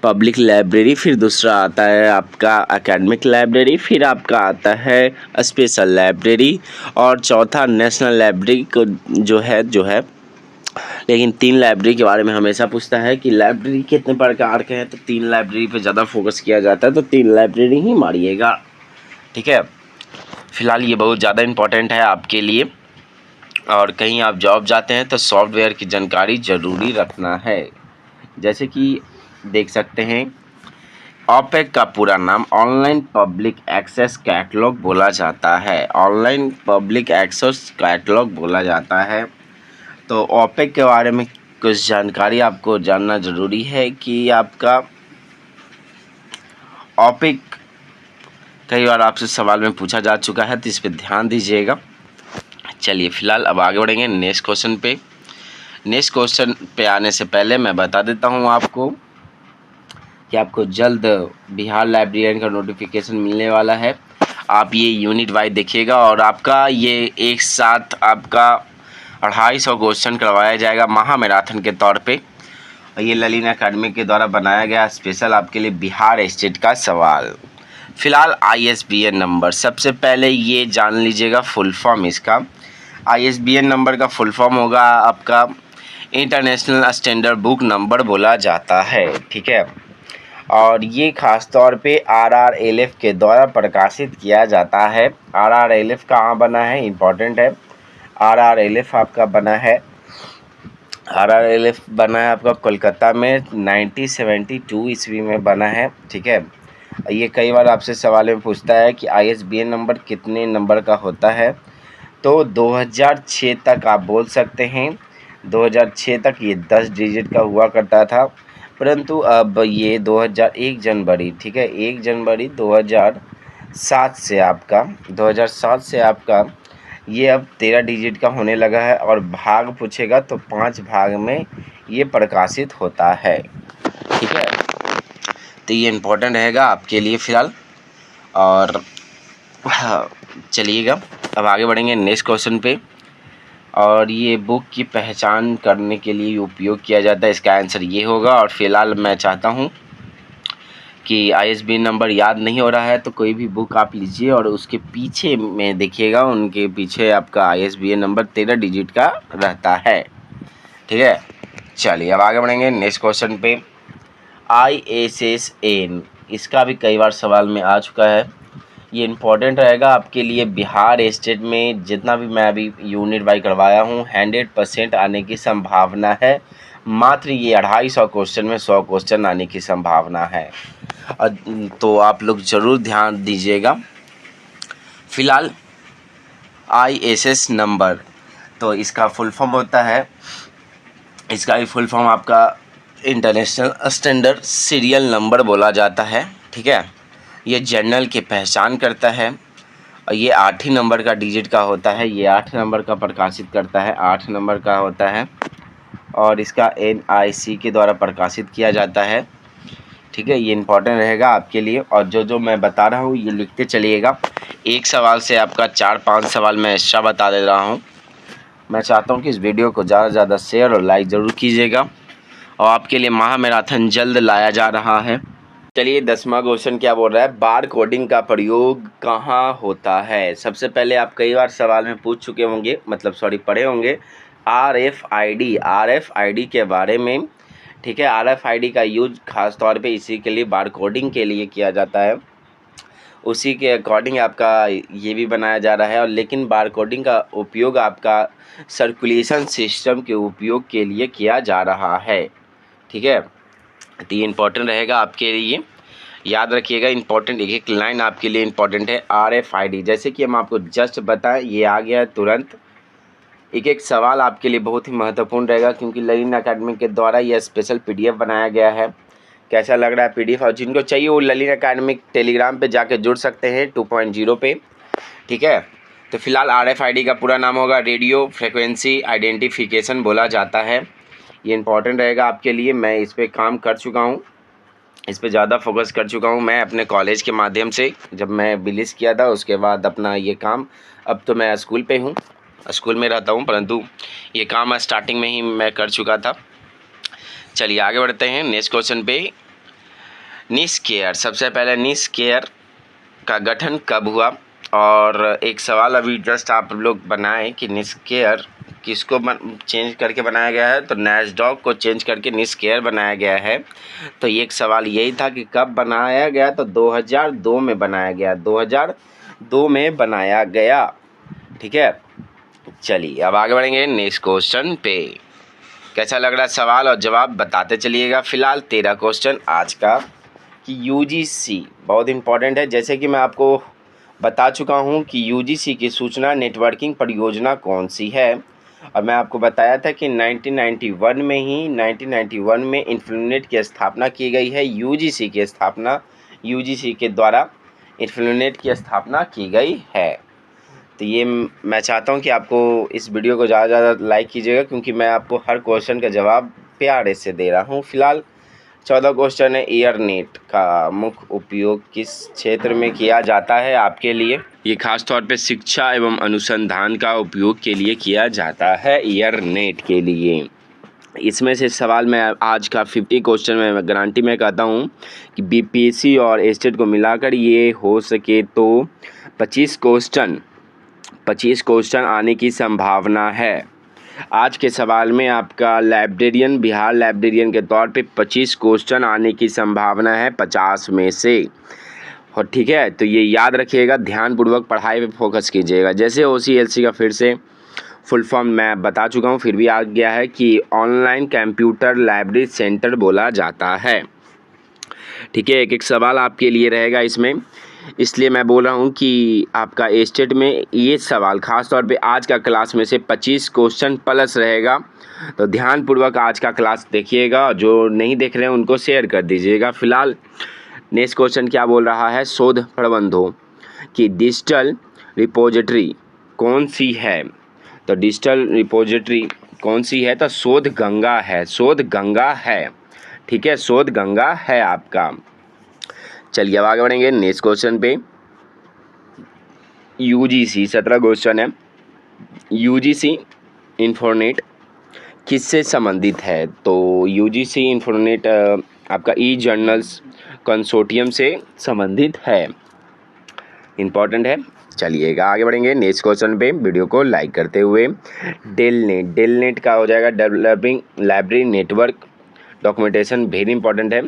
पब्लिक लाइब्रेरी, फिर दूसरा आता है आपका एकेडमिक लाइब्रेरी, फिर आपका आता है स्पेशल लाइब्रेरी और चौथा नेशनल लाइब्रेरी को जो है। लेकिन 3 लाइब्रेरी के बारे में हमेशा पूछता है कि लाइब्रेरी कितने प्रकार के हैं, तो 3 लाइब्रेरी पे ज़्यादा फोकस किया जाता है, तो 3 लाइब्रेरी ही मारिएगा, ठीक है। फ़िलहाल ये बहुत ज़्यादा इम्पोर्टेंट है आपके लिए और कहीं आप जॉब जाते हैं तो सॉफ्टवेयर की जानकारी ज़रूरी रखना है। जैसे कि देख सकते हैं, OPAC का पूरा नाम ऑनलाइन पब्लिक एक्सेस कैटलॉग बोला जाता है। ऑनलाइन पब्लिक एक्सेस कैटलॉग बोला जाता है। तो OPAC के बारे में कुछ जानकारी आपको जानना ज़रूरी है कि आपका OPAC कई बार आपसे सवाल में पूछा जा चुका है, तो इस पे ध्यान दीजिएगा। चलिए फ़िलहाल अब आगे बढ़ेंगे नेक्स्ट क्वेश्चन पे। नेक्स्ट क्वेश्चन पे आने से पहले मैं बता देता हूँ आपको कि आपको जल्द बिहार लाइब्रेरियन का नोटिफिकेशन मिलने वाला है। आप ये यूनिट वाइज देखिएगा और आपका ये एक साथ आपका 250 क्वेश्चन करवाया जाएगा महामैराथन के तौर पे। और ये ललित अकादमी के द्वारा बनाया गया स्पेशल आपके लिए बिहार स्टेट का सवाल। फ़िलहाल ISBN नंबर, सबसे पहले ये जान लीजिएगा फुल फॉर्म इसका। ISBN नंबर का फुल फॉर्म होगा आपका इंटरनेशनल स्टैंडर्ड बुक नंबर बोला जाता है, ठीक है। और ये ख़ास तौर पे RRLF के द्वारा प्रकाशित किया जाता है। RRLF कहाँ बना है, इम्पॉर्टेंट है। RRLF आपका बना है आपका कोलकाता में 1972 ईस्वी में बना है, ठीक है। ये कई बार आपसे सवाल में पूछता है कि ISBN नंबर कितने नंबर का होता है, तो 2006 तक आप बोल सकते हैं। 2006 तक ये 10 डिजिट का हुआ करता था, परंतु अब ये 1 जनवरी, ठीक है, 1 जनवरी 2007 से आपका ये अब 13 डिजिट का होने लगा है। और भाग पूछेगा तो 5 भाग में ये प्रकाशित होता है, ठीक है। तो ये इम्पोर्टेंट रहेगा आपके लिए फ़िलहाल। और चलिएगा अब आगे बढ़ेंगे नेक्स्ट क्वेश्चन पे। और ये बुक की पहचान करने के लिए उपयोग किया जाता है, इसका आंसर ये होगा। और फ़िलहाल मैं चाहता हूँ कि ISBN नंबर याद नहीं हो रहा है तो कोई भी बुक आप लीजिए और उसके पीछे में देखिएगा, उनके पीछे आपका ISBN नंबर 13 डिजिट का रहता है, ठीक है। चलिए अब आगे बढ़ेंगे नेक्स्ट क्वेश्चन पे। ISSN, इसका भी कई बार सवाल में आ चुका है। ये इम्पोर्टेंट रहेगा आपके लिए। बिहार स्टेट में जितना भी मैं अभी यूनिट वाइज करवाया हूँ 100% आने की संभावना है। मात्र ये 250 क्वेश्चन में 100 क्वेश्चन आने की संभावना है, तो आप लोग ज़रूर ध्यान दीजिएगा। फ़िलहाल ISS नंबर, तो इसका फुल फॉर्म होता है, इसका भी फुल फॉर्म आपका इंटरनेशनल स्टैंडर्ड सीरियल नंबर बोला जाता है, ठीक है। ये जर्नल की पहचान करता है और ये 8 ही नंबर का डिजिट का होता है। ये 8 नंबर का प्रकाशित करता है, 8 नंबर का होता है और इसका NIC के द्वारा प्रकाशित किया जाता है, ठीक है। ये इम्पोर्टेंट रहेगा आपके लिए। और जो मैं बता रहा हूँ ये लिखते चलिएगा। एक सवाल से आपका 4-5 सवाल मैं एक्स्ट्रा बता दे रहा हूँ। मैं चाहता हूँ कि इस वीडियो को ज़्यादा से ज़्यादा शेयर और लाइक ज़रूर कीजिएगा और आपके लिए महामैराथन जल्द लाया जा रहा है। चलिए 10वां क्वेश्चन क्या बोल रहा है, बार कोडिंग का प्रयोग कहाँ होता है। सबसे पहले आप कई बार सवाल में पूछ चुके होंगे, पढ़े होंगे RFID के बारे में। ठीक है, RFID का यूज खास तौर पे इसी के लिए, बार कोडिंग के लिए किया जाता है। उसी के अकॉर्डिंग आपका ये भी बनाया जा रहा है। और लेकिन बार कोडिंग का उपयोग आपका सर्कुलेशन सिस्टम के उपयोग के लिए किया जा रहा है। ठीक है, तो ये इम्पोर्टेंट रहेगा आपके लिए, याद रखिएगा। इम्पोर्टेंट एक एक लाइन आपके लिए इम्पोर्टेंट है। RFID जैसे कि हम आपको जस्ट बताएं, ये आ गया है तुरंत। एक एक सवाल आपके लिए बहुत ही महत्वपूर्ण रहेगा क्योंकि लर्निंग अकेडमी के द्वारा यह स्पेशल PDF बनाया गया है। कैसा लग रहा है PDF? और जिनको चाहिए वो लर्निंग अकेडमी टेलीग्राम पे जाके जुड़ सकते हैं 2.0 पे। ठीक है, तो फिलहाल RFID का पूरा नाम होगा रेडियो फ्रिक्वेंसी आइडेंटिफिकेशन बोला जाता है। ये इंपॉर्टेंट रहेगा आपके लिए। मैं इस पर काम कर चुका हूँ, इस पे ज़्यादा फोकस कर चुका हूँ मैं अपने कॉलेज के माध्यम से। जब मैं बिलिस किया था उसके बाद अपना ये काम, अब तो मैं स्कूल पे हूँ, स्कूल में रहता हूँ, परंतु ये काम स्टार्टिंग में ही मैं कर चुका था। चलिए आगे बढ़ते हैं नेक्स्ट क्वेश्चन पे। निस्केयर, सबसे पहले निस्केयर का गठन कब हुआ। और एक सवाल अभी जस्ट आप लोग बनाएं कि निस्केयर किसको चेंज करके बनाया गया है, तो नैस्डॉक को चेंज करके निस्केयर बनाया गया है। तो एक सवाल यही था कि कब बनाया गया, तो 2002 में बनाया गया, 2002 में बनाया गया। ठीक है, चलिए अब आगे बढ़ेंगे नेक्स्ट क्वेश्चन पे। कैसा लग रहा है सवाल और जवाब बताते चलिएगा। फिलहाल 13 क्वेश्चन आज का कि UGC बहुत इम्पॉर्टेंट है। जैसे कि मैं आपको बता चुका हूं कि UGC की सूचना नेटवर्किंग परियोजना कौन सी है, और मैं आपको बताया था कि 1991 में इन्फोनेट की स्थापना की गई है। UGC की स्थापना, UGC के द्वारा इन्फोनेट की स्थापना की गई है। तो ये मैं चाहता हूं कि आपको इस वीडियो को ज़्यादा से ज़्यादा लाइक कीजिएगा क्योंकि मैं आपको हर क्वेश्चन का जवाब प्यारे से दे रहा हूं। फिलहाल 14 क्वेश्चन है, एयरनेट का मुख्य उपयोग किस क्षेत्र में किया जाता है आपके लिए। ये खास तौर पे शिक्षा एवं अनुसंधान का उपयोग के लिए किया जाता है, एयरनेट के लिए। इसमें से सवाल मैं आज का 50 क्वेश्चन में गारंटी में कहता हूँ कि BPSC और स्टेट को मिलाकर ये हो सके तो 25 क्वेश्चन आने की संभावना है। आज के सवाल में आपका लाइब्रेरियन, बिहार लाइब्रेरियन के तौर पे 25 क्वेश्चन आने की संभावना है 50 में से। और ठीक है, तो ये याद रखिएगा, ध्यानपूर्वक पढ़ाई पे फोकस कीजिएगा। जैसे OCLC का फिर से फुल फॉर्म मैं बता चुका हूँ, फिर भी आ गया है कि ऑनलाइन कंप्यूटर लाइब्रेरी सेंटर बोला जाता है। ठीक है, एक एक सवाल आपके लिए रहेगा इसमें, इसलिए मैं बोल रहा हूँ कि आपका स्टेट में ये सवाल खास तौर पे आज का क्लास में से 25 क्वेश्चन प्लस रहेगा। तो ध्यानपूर्वक आज का क्लास देखिएगा, जो नहीं देख रहे हैं उनको शेयर कर दीजिएगा। फिलहाल नेक्स्ट क्वेश्चन क्या बोल रहा है, शोध प्रबंधों की डिजिटल रिपोजिटरी कौन सी है। तो डिजिटल रिपोजिटरी कौन सी है, तो शोध गंगा है, शोध गंगा है। ठीक है, शोध गंगा है आपका। चलिए अब आगे बढ़ेंगे नेक्स्ट क्वेश्चन पे। UGC 17 क्वेश्चन है, UGC इन्फोनेट किससे संबंधित है। तो UGC इन्फोनेट आपका ई-जर्नल्स कंसोर्टियम से संबंधित है, इम्पॉर्टेंट है। चलिएगा आगे बढ़ेंगे नेक्स्ट क्वेश्चन पे, वीडियो को लाइक करते हुए। डेलनेट का हो जाएगा developing library network documentation, very important है।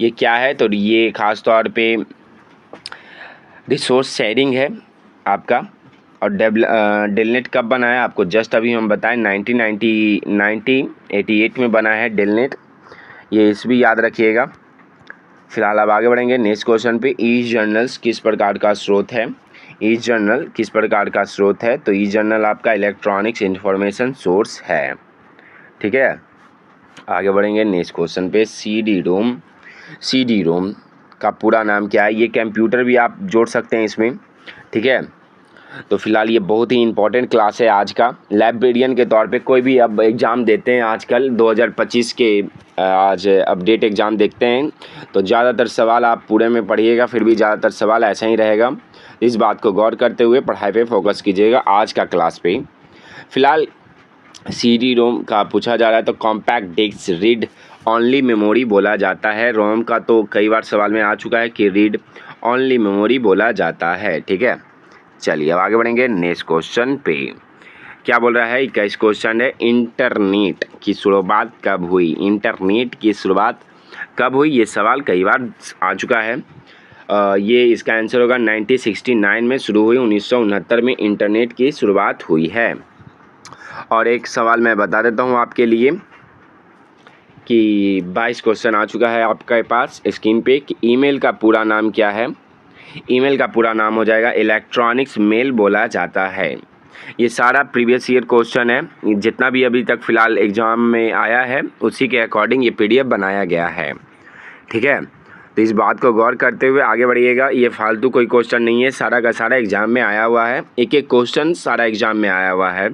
ये क्या है, तो ये खास तौर पे रिसोर्स शेयरिंग है आपका। और डेलनेट कब बना है आपको जस्ट अभी हम बताएं, 1988 में बना है डेलनेट, ये इस भी याद रखिएगा। फिलहाल अब आगे बढ़ेंगे नेक्स्ट क्वेश्चन पे। ई-जर्नल्स किस प्रकार का स्रोत है, ई-जर्नल किस प्रकार का स्रोत है। तो ई-जर्नल आपका इलेक्ट्रॉनिक्स इंफॉर्मेशन सोर्स है। ठीक है, आगे बढ़ेंगे नेक्स्ट क्वेश्चन पे। CD-ROM का पूरा नाम क्या है, ये कंप्यूटर भी आप जोड़ सकते हैं इसमें। ठीक है, तो फिलहाल ये बहुत ही इंपॉर्टेंट क्लास है आज का। लाइब्रेरियन के तौर पे कोई भी अब एग्ज़ाम देते हैं आजकल 2025 के आज अपडेट एग्ज़ाम देखते हैं, तो ज़्यादातर सवाल आप पूरे में पढ़िएगा, फिर भी ज़्यादातर सवाल ऐसा ही रहेगा। इस बात को गौर करते हुए पढ़ाई पे फोकस कीजिएगा आज का क्लास पे। फिलहाल CD रोम का पूछा जा रहा है तो compact disc read only memory बोला जाता है। रोम का तो कई बार सवाल में आ चुका है कि रीड ओनली मेमोरी बोला जाता है। ठीक है, चलिए अब आगे बढ़ेंगे नेक्स्ट क्वेश्चन पे। क्या बोल रहा है, 21 क्वेश्चन है, इंटरनेट की शुरुआत कब हुई? इंटरनेट की शुरुआत कब हुई, ये सवाल कई बार आ चुका है। ये इसका आंसर होगा 1969 में शुरू हुई, 1969 में इंटरनेट की शुरुआत हुई है। और एक सवाल मैं बता देता हूँ आपके लिए कि 22 क्वेश्चन आ चुका है आपके पास स्क्रीन पे कि ईमेल का पूरा नाम क्या है। ईमेल का पूरा नाम हो जाएगा इलेक्ट्रॉनिक्स मेल बोला जाता है। ये सारा प्रीवियस ईयर क्वेश्चन है, जितना भी अभी तक फ़िलहाल एग्ज़ाम में आया है उसी के अकॉर्डिंग ये PDF बनाया गया है। ठीक है, तो इस बात को गौर करते हुए आगे बढ़िएगा। ये फालतू कोई क्वेश्चन नहीं है, सारा का सारा एग्ज़ाम में आया हुआ है, एक एक क्वेश्चन सारा एग्ज़ाम में आया हुआ है।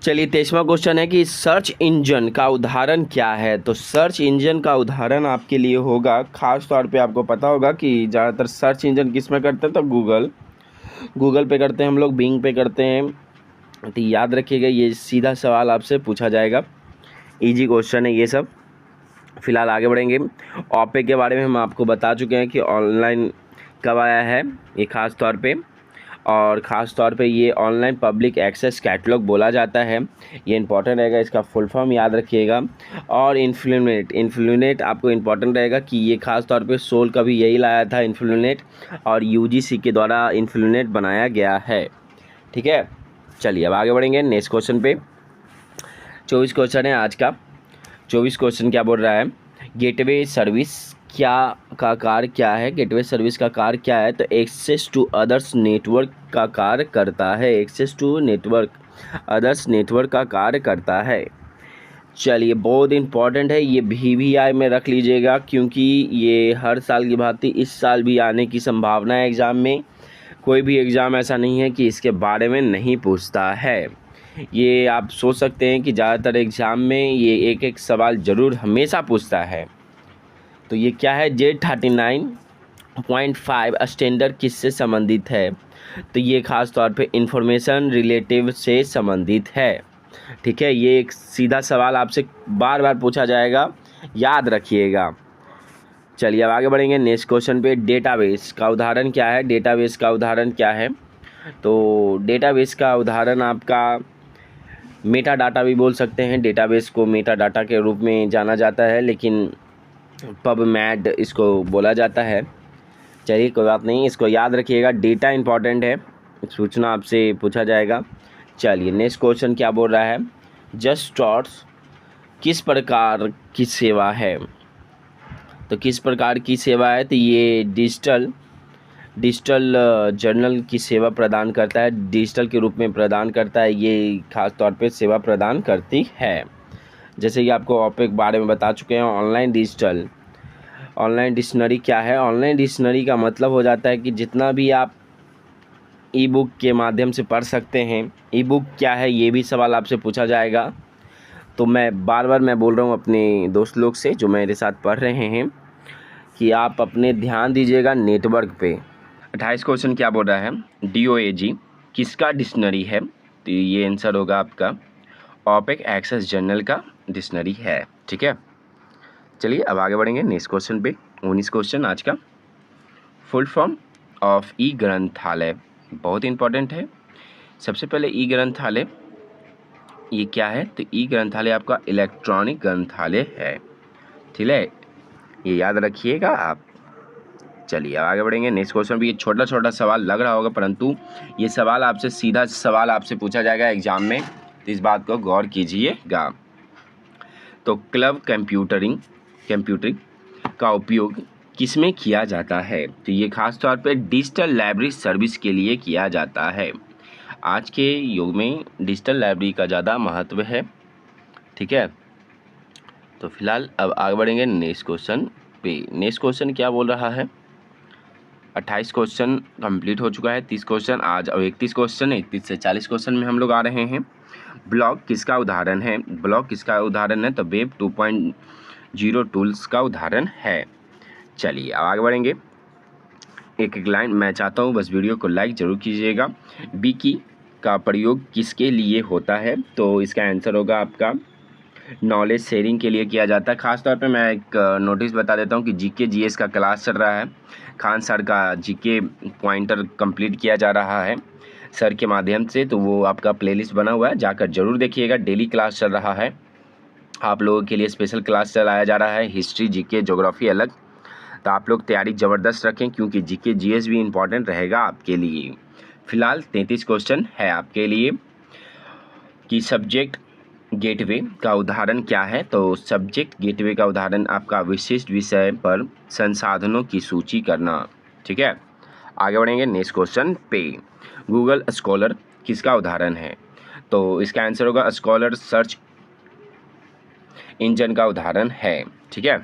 चलिए 23वां क्वेश्चन है कि सर्च इंजन का उदाहरण क्या है? तो सर्च इंजन का उदाहरण आपके लिए होगा, ख़ास तौर पे आपको पता होगा कि ज़्यादातर सर्च इंजन किस में करते हैं, तो गूगल पे करते हैं हम लोग, बिंग पे करते हैं। तो याद रखिएगा ये सीधा सवाल आपसे पूछा जाएगा, इजी क्वेश्चन है ये सब। फ़िलहाल आगे बढ़ेंगे। ओपे के बारे में हम आपको बता चुके हैं कि ऑनलाइन कब आया है ये ख़ास तौर पे, और ख़ास तौर पे ये ऑनलाइन पब्लिक एक्सेस कैटलॉग बोला जाता है। ये इंपॉर्टेंट रहेगा, इसका फुल फॉर्म याद रखिएगा। और इन्फ्लुनेट आपको इंपॉर्टेंट रहेगा कि ये ख़ास तौर पे सोल का भी यही लाया था इन्फ्लुनेट, और UGC के द्वारा इन्फ्लुनेट बनाया गया है। ठीक है, चलिए अब आगे बढ़ेंगे नेक्स्ट क्वेश्चन पे। 24 क्वेश्चन है आज का। 24 क्वेश्चन क्या बोल रहा है, गेटवे सर्विस का कार्य क्या है? गेटवे सर्विस का कार्य क्या है? तो एक्सेस टू अदर्स नेटवर्क का कार्य करता है। Access to network, others network का कार्य करता है। चलिए बहुत इंपॉर्टेंट है, ये VVI में रख लीजिएगा क्योंकि ये हर साल की भांति इस साल भी आने की संभावना है एग्ज़ाम में। कोई भी एग्ज़ाम ऐसा नहीं है कि इसके बारे में नहीं पूछता है। ये आप सोच सकते हैं कि ज़्यादातर एग्ज़ाम में ये एक एक सवाल ज़रूर हमेशा पूछता है। तो ये क्या है, Z39.5 स्टैंडर्ड किससे संबंधित है? तो ये ख़ास तौर पे इंफॉर्मेशन रिलेटिव से संबंधित है। ठीक है, ये एक सीधा सवाल आपसे बार बार पूछा जाएगा, याद रखिएगा। चलिए अब आगे बढ़ेंगे नेक्स्ट क्वेश्चन पे। डेटाबेस का उदाहरण क्या है? डेटाबेस का उदाहरण क्या है? तो डेटाबेस का उदाहरण आपका मेटा डाटा भी बोल सकते हैं। डेटाबेस को मेटा डाटा के रूप में जाना जाता है, लेकिन पबमेड इसको बोला जाता है। चलिए कोई बात नहीं, इसको याद रखिएगा, डेटा इंपॉर्टेंट है, सूचना आपसे पूछा जाएगा। चलिए नेक्स्ट क्वेश्चन क्या बोल रहा है, जस्टॉर्स किस प्रकार की सेवा है? तो किस प्रकार की सेवा है? तो ये डिजिटल जर्नल की सेवा प्रदान करता है, डिजिटल के रूप में प्रदान करता है। ये खास तौर पे सेवा प्रदान करती है। जैसे कि आपको ओपे के बारे में बता चुके हैं। ऑनलाइन डिक्शनरी क्या है? ऑनलाइन डिक्शनरी का मतलब हो जाता है कि जितना भी आप ई बुक के माध्यम से पढ़ सकते हैं। ई बुक क्या है ये भी सवाल आपसे पूछा जाएगा। तो मैं बार बार बोल रहा हूँ अपने दोस्त लोग से जो मेरे साथ पढ़ रहे हैं कि आप अपने ध्यान दीजिएगा नेटवर्क पे। 28 क्वेश्चन क्या बोल रहा है, DOAG किसका डिक्शनरी है? तो ये आंसर होगा आपका ओपेक एक्सेस जर्नल का डिक्शनरी है। ठीक है, चलिए अब आगे बढ़ेंगे नेक्स्ट क्वेश्चन पे। 19 क्वेश्चन आज का, फुल फॉर्म ऑफ ई ग्रंथालय बहुत इंपॉर्टेंट है। सबसे पहले ई ग्रंथालय ये क्या है? तो ई ग्रंथालय आपका इलेक्ट्रॉनिक ग्रंथालय है। ठीक है, ये याद रखिएगा आप। चलिए आगे बढ़ेंगे नेक्स्ट क्वेश्चन भी। ये छोटा छोटा सवाल लग रहा होगा, परंतु ये सवाल आपसे सीधा सवाल आपसे पूछा जाएगा एग्जाम में, तो इस बात को गौर कीजिएगा। तो क्लब कंप्यूटरिंग का उपयोग किसमें किया जाता है? तो ये खास तौर पे डिजिटल लाइब्रेरी सर्विस के लिए किया जाता है। आज के युग में डिजिटल लाइब्रेरी का ज़्यादा महत्व है। ठीक है, तो फिलहाल अब आगे बढ़ेंगे नेक्स्ट क्वेश्चन पे। नेक्स्ट क्वेश्चन क्या बोल रहा है, 28 क्वेश्चन कंप्लीट हो चुका है, 30 क्वेश्चन आज, और 31 क्वेश्चन है। 31 से 40 क्वेश्चन में हम लोग आ रहे हैं। ब्लॉग किसका उदाहरण है? ब्लॉग किसका उदाहरण है? तो वेब 2.0 टूल्स का उदाहरण है। चलिए अब आगे बढ़ेंगे। एक एक लाइन मैं चाहता हूँ बस वीडियो को लाइक ज़रूर कीजिएगा। विकी का प्रयोग किसके लिए होता है? तो इसका आंसर होगा आपका नॉलेज शेयरिंग के लिए किया जाता है। खास तौर पे मैं एक नोटिस बता देता हूँ कि जीके जीएस का क्लास चल रहा है। खान सर का जीके पॉइंटर कंप्लीट किया जा रहा है सर के माध्यम से, तो वो आपका प्लेलिस्ट बना हुआ है, जाकर जरूर देखिएगा। डेली क्लास चल रहा है, आप लोगों के लिए स्पेशल क्लास चलाया जा रहा है, हिस्ट्री, जीके, ज्योग्राफी अलग। तो आप लोग तैयारी ज़बरदस्त रखें, क्योंकि जीके जीएस भी इम्पॉर्टेंट रहेगा आपके लिए। फिलहाल 33 क्वेश्चन है आपके लिए कि सब्जेक्ट गेटवे का उदाहरण क्या है? तो सब्जेक्ट गेटवे का उदाहरण आपका विशिष्ट विषय पर संसाधनों की सूची करना। ठीक है, आगे बढ़ेंगे नेक्स्ट क्वेश्चन पे। गूगल स्कॉलर किसका उदाहरण है? तो इसका आंसर होगा स्कॉलर सर्च इंजन का उदाहरण है। ठीक है,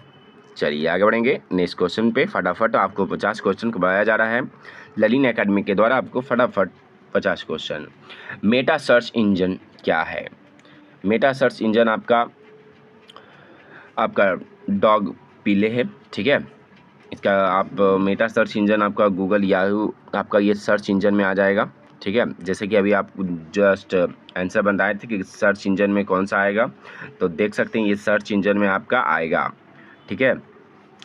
चलिए आगे बढ़ेंगे नेक्स्ट क्वेश्चन पे। फटाफट आपको 50 क्वेश्चन कराया जा रहा है ललिन एकेडमी के द्वारा, आपको फटाफट 50 क्वेश्चन। मेटा सर्च इंजन क्या है? मेटा सर्च इंजन आपका डॉग पीले है। ठीक है, इसका आप मेटा सर्च इंजन आपका गूगल याहू आपका ये सर्च इंजन में आ जाएगा। ठीक है, जैसे कि अभी आप जस्ट आंसर बताए थे कि सर्च इंजन में कौन सा आएगा, तो देख सकते हैं ये सर्च इंजन में आपका आएगा। ठीक है,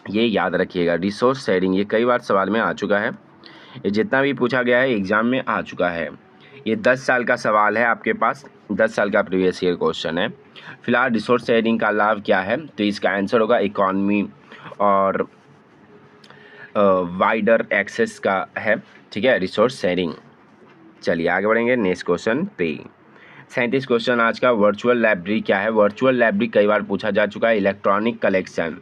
ये याद रखिएगा। रिसोर्स शेयरिंग, ये कई बार सवाल में आ चुका है, ये जितना भी पूछा गया है एग्जाम में आ चुका है। ये 10 साल का सवाल है आपके पास, 10 साल का प्रीवियस ईयर क्वेश्चन है। फिलहाल रिसोर्स शेयरिंग का लाभ क्या है? तो इसका आंसर होगा इकॉनमी और वाइडर एक्सेस का है। ठीक है, रिसोर्स शेयरिंग। चलिए आगे बढ़ेंगे नेक्स्ट क्वेश्चन पे। 37 क्वेश्चन आज का। वर्चुअल लाइब्रेरी क्या है? वर्चुअल लाइब्रेरी कई बार पूछा जा चुका है। Electronic collection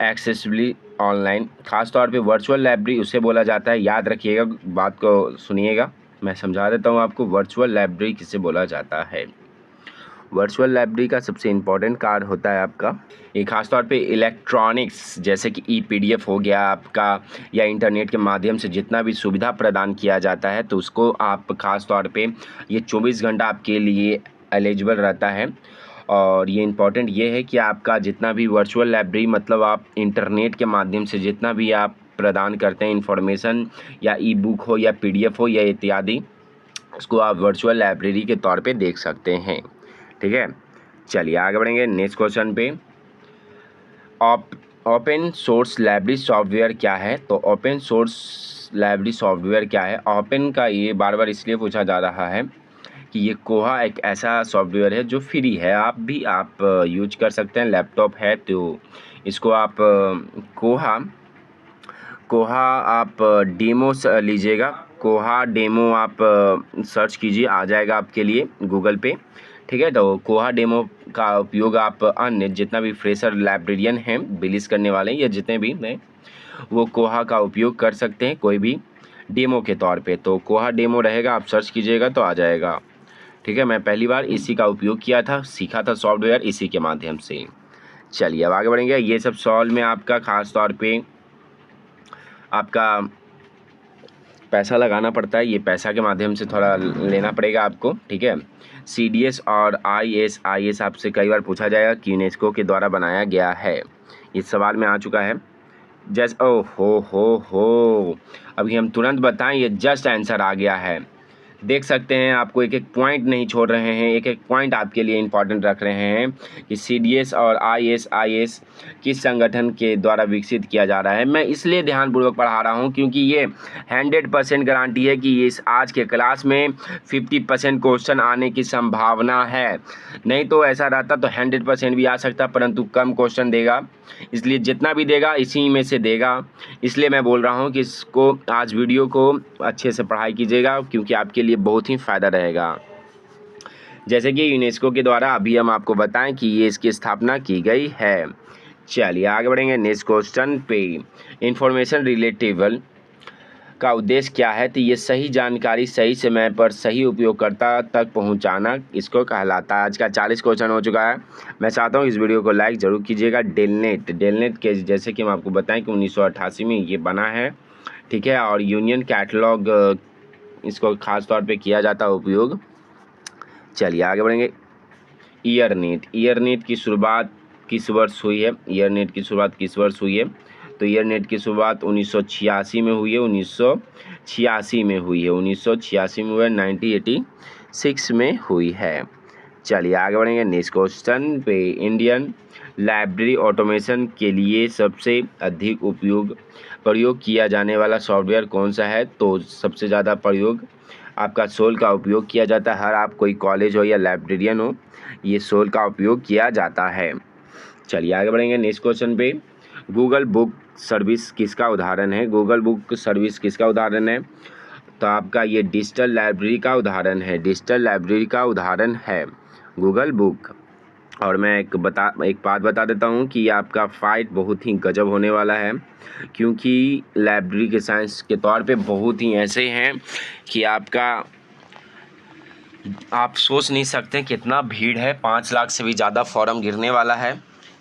accessibly online. खास तौर पे वर्चुअल लाइब्रेरी उसे बोला जाता है, याद रखिएगा, बात को सुनिएगा, मैं समझा देता हूँ आपको वर्चुअल लाइब्रेरी किसे बोला जाता है। वर्चुअल लाइब्रेरी का सबसे इम्पोर्टेंट कार्य होता है आपका ये खासतौर पे इलेक्ट्रॉनिक्स, जैसे कि ई-PDF हो गया आपका, या इंटरनेट के माध्यम से जितना भी सुविधा प्रदान किया जाता है, तो उसको आप खास तौर पे ये 24 घंटा आपके लिए एलिजिबल रहता है। और ये इम्पॉर्टेंट ये है कि आपका जितना भी वर्चुअल लाइब्रेरी, मतलब आप इंटरनेट के माध्यम से जितना भी आप प्रदान करते हैं इंफॉर्मेशन, या ई-बुक हो या PDF हो या इत्यादि, उसको आप वर्चुअल लाइब्रेरी के तौर पे देख सकते हैं। ठीक है, चलिए आगे बढ़ेंगे नेक्स्ट क्वेश्चन पे। ओपन सोर्स लाइब्रेरी सॉफ्टवेयर क्या है? तो ओपन सोर्स लाइब्रेरी सॉफ्टवेयर क्या है? ओपन का ये बार बार इसलिए पूछा जा रहा है कि ये कोहा एक ऐसा सॉफ्टवेयर है जो फ्री है, आप यूज कर सकते हैं। लैपटॉप है तो इसको आप कोहा आप डेमो लीजिएगा। कोहा डेमो आप सर्च कीजिए, आ जाएगा आपके लिए गूगल पे। ठीक है, तो कोहा डेमो का उपयोग आप अन्य जितना भी फ्रेशर लाइब्रेरियन हैं, बिलीज करने वाले या जितने भी हैं, वो कोहा का उपयोग कर सकते हैं कोई भी डेमो के तौर पे। तो कोहा डेमो रहेगा, आप सर्च कीजिएगा तो आ जाएगा। ठीक है, मैं पहली बार इसी का उपयोग किया था, सीखा था सॉफ्टवेयर इसी के माध्यम से। चलिए अब आगे बढ़ेंगे। ये सब सॉल्व में आपका खास तौर पे आपका पैसा लगाना पड़ता है, ये पैसा के माध्यम से थोड़ा लेना पड़ेगा आपको। ठीक है, CDS और IS आपसे कई बार पूछा जाएगा कि यूनेस्को के द्वारा बनाया गया है, इस सवाल में आ चुका है। जस्ट ओ हो अभी हम तुरंत बताएं, ये जस्ट आंसर आ गया है। देख सकते हैं, आपको एक एक पॉइंट नहीं छोड़ रहे हैं, एक एक पॉइंट आपके लिए इंपॉर्टेंट रख रहे हैं कि CDS और IS किस संगठन के द्वारा विकसित किया जा रहा है। मैं इसलिए ध्यानपूर्वक पढ़ा रहा हूं क्योंकि ये 100% गारंटी है कि इस आज के क्लास में 50% क्वेश्चन आने की संभावना है। नहीं तो ऐसा रहता तो 100% भी आ सकता, परंतु कम क्वेश्चन देगा, इसलिए जितना भी देगा इसी में से देगा। इसलिए मैं बोल रहा हूँ कि इसको आज वीडियो को अच्छे से पढ़ाई कीजिएगा, क्योंकि आपके लिए बहुत ही फ़ायदा रहेगा। जैसे कि यूनेस्को के द्वारा अभी हम आपको बताएं कि ये इसकी स्थापना की गई है। चलिए आगे बढ़ेंगे नेक्स्ट क्वेश्चन पे। इंफॉर्मेशन रिलेटेबल का उद्देश्य क्या है? तो ये सही जानकारी सही समय पर सही उपयोगकर्ता तक पहुंचाना इसको कहलाता है। आज का 40 क्वेश्चन हो चुका है। मैं चाहता हूं इस वीडियो को लाइक ज़रूर कीजिएगा। डेलनेट के जैसे कि हम आपको बताएं कि 1988 में ये बना है। ठीक है, और यूनियन कैटलॉग इसको खास तौर पे किया जाता है उपयोग। चलिए आगे बढ़ेंगे। ईयरनेट की शुरुआत किस वर्ष हुई है? ईयरनेट की शुरुआत किस वर्ष हुई है? तो ईयरनेट की शुरुआत 1986 में हुई है, 1986 में हुई है, 1986 में हुई है, 1986 में हुई है। चलिए आगे बढ़ेंगे नेक्स्ट क्वेश्चन पे। इंडियन लाइब्रेरी ऑटोमेशन के लिए सबसे अधिक प्रयोग किया जाने वाला सॉफ्टवेयर कौन सा है? तो सबसे ज़्यादा प्रयोग आपका सोल का उपयोग किया जाता है। हर आप कोई कॉलेज हो या लाइब्रेरियन हो, ये सोल का उपयोग किया जाता है। चलिए आगे बढ़ेंगे नेक्स्ट क्वेश्चन पे। गूगल बुक सर्विस किसका उदाहरण है? गूगल बुक सर्विस किसका उदाहरण है? तो आपका ये डिजिटल लाइब्रेरी का उदाहरण है, डिजिटल लाइब्रेरी का उदाहरण है गूगल बुक। और मैं एक बात बता देता हूँ कि आपका फाइट बहुत ही गजब होने वाला है, क्योंकि लाइब्रेरी के साइंस के तौर पे बहुत ही ऐसे हैं कि आप सोच नहीं सकते कितना भीड़ है। 5 लाख से भी ज़्यादा फॉर्म गिरने वाला है,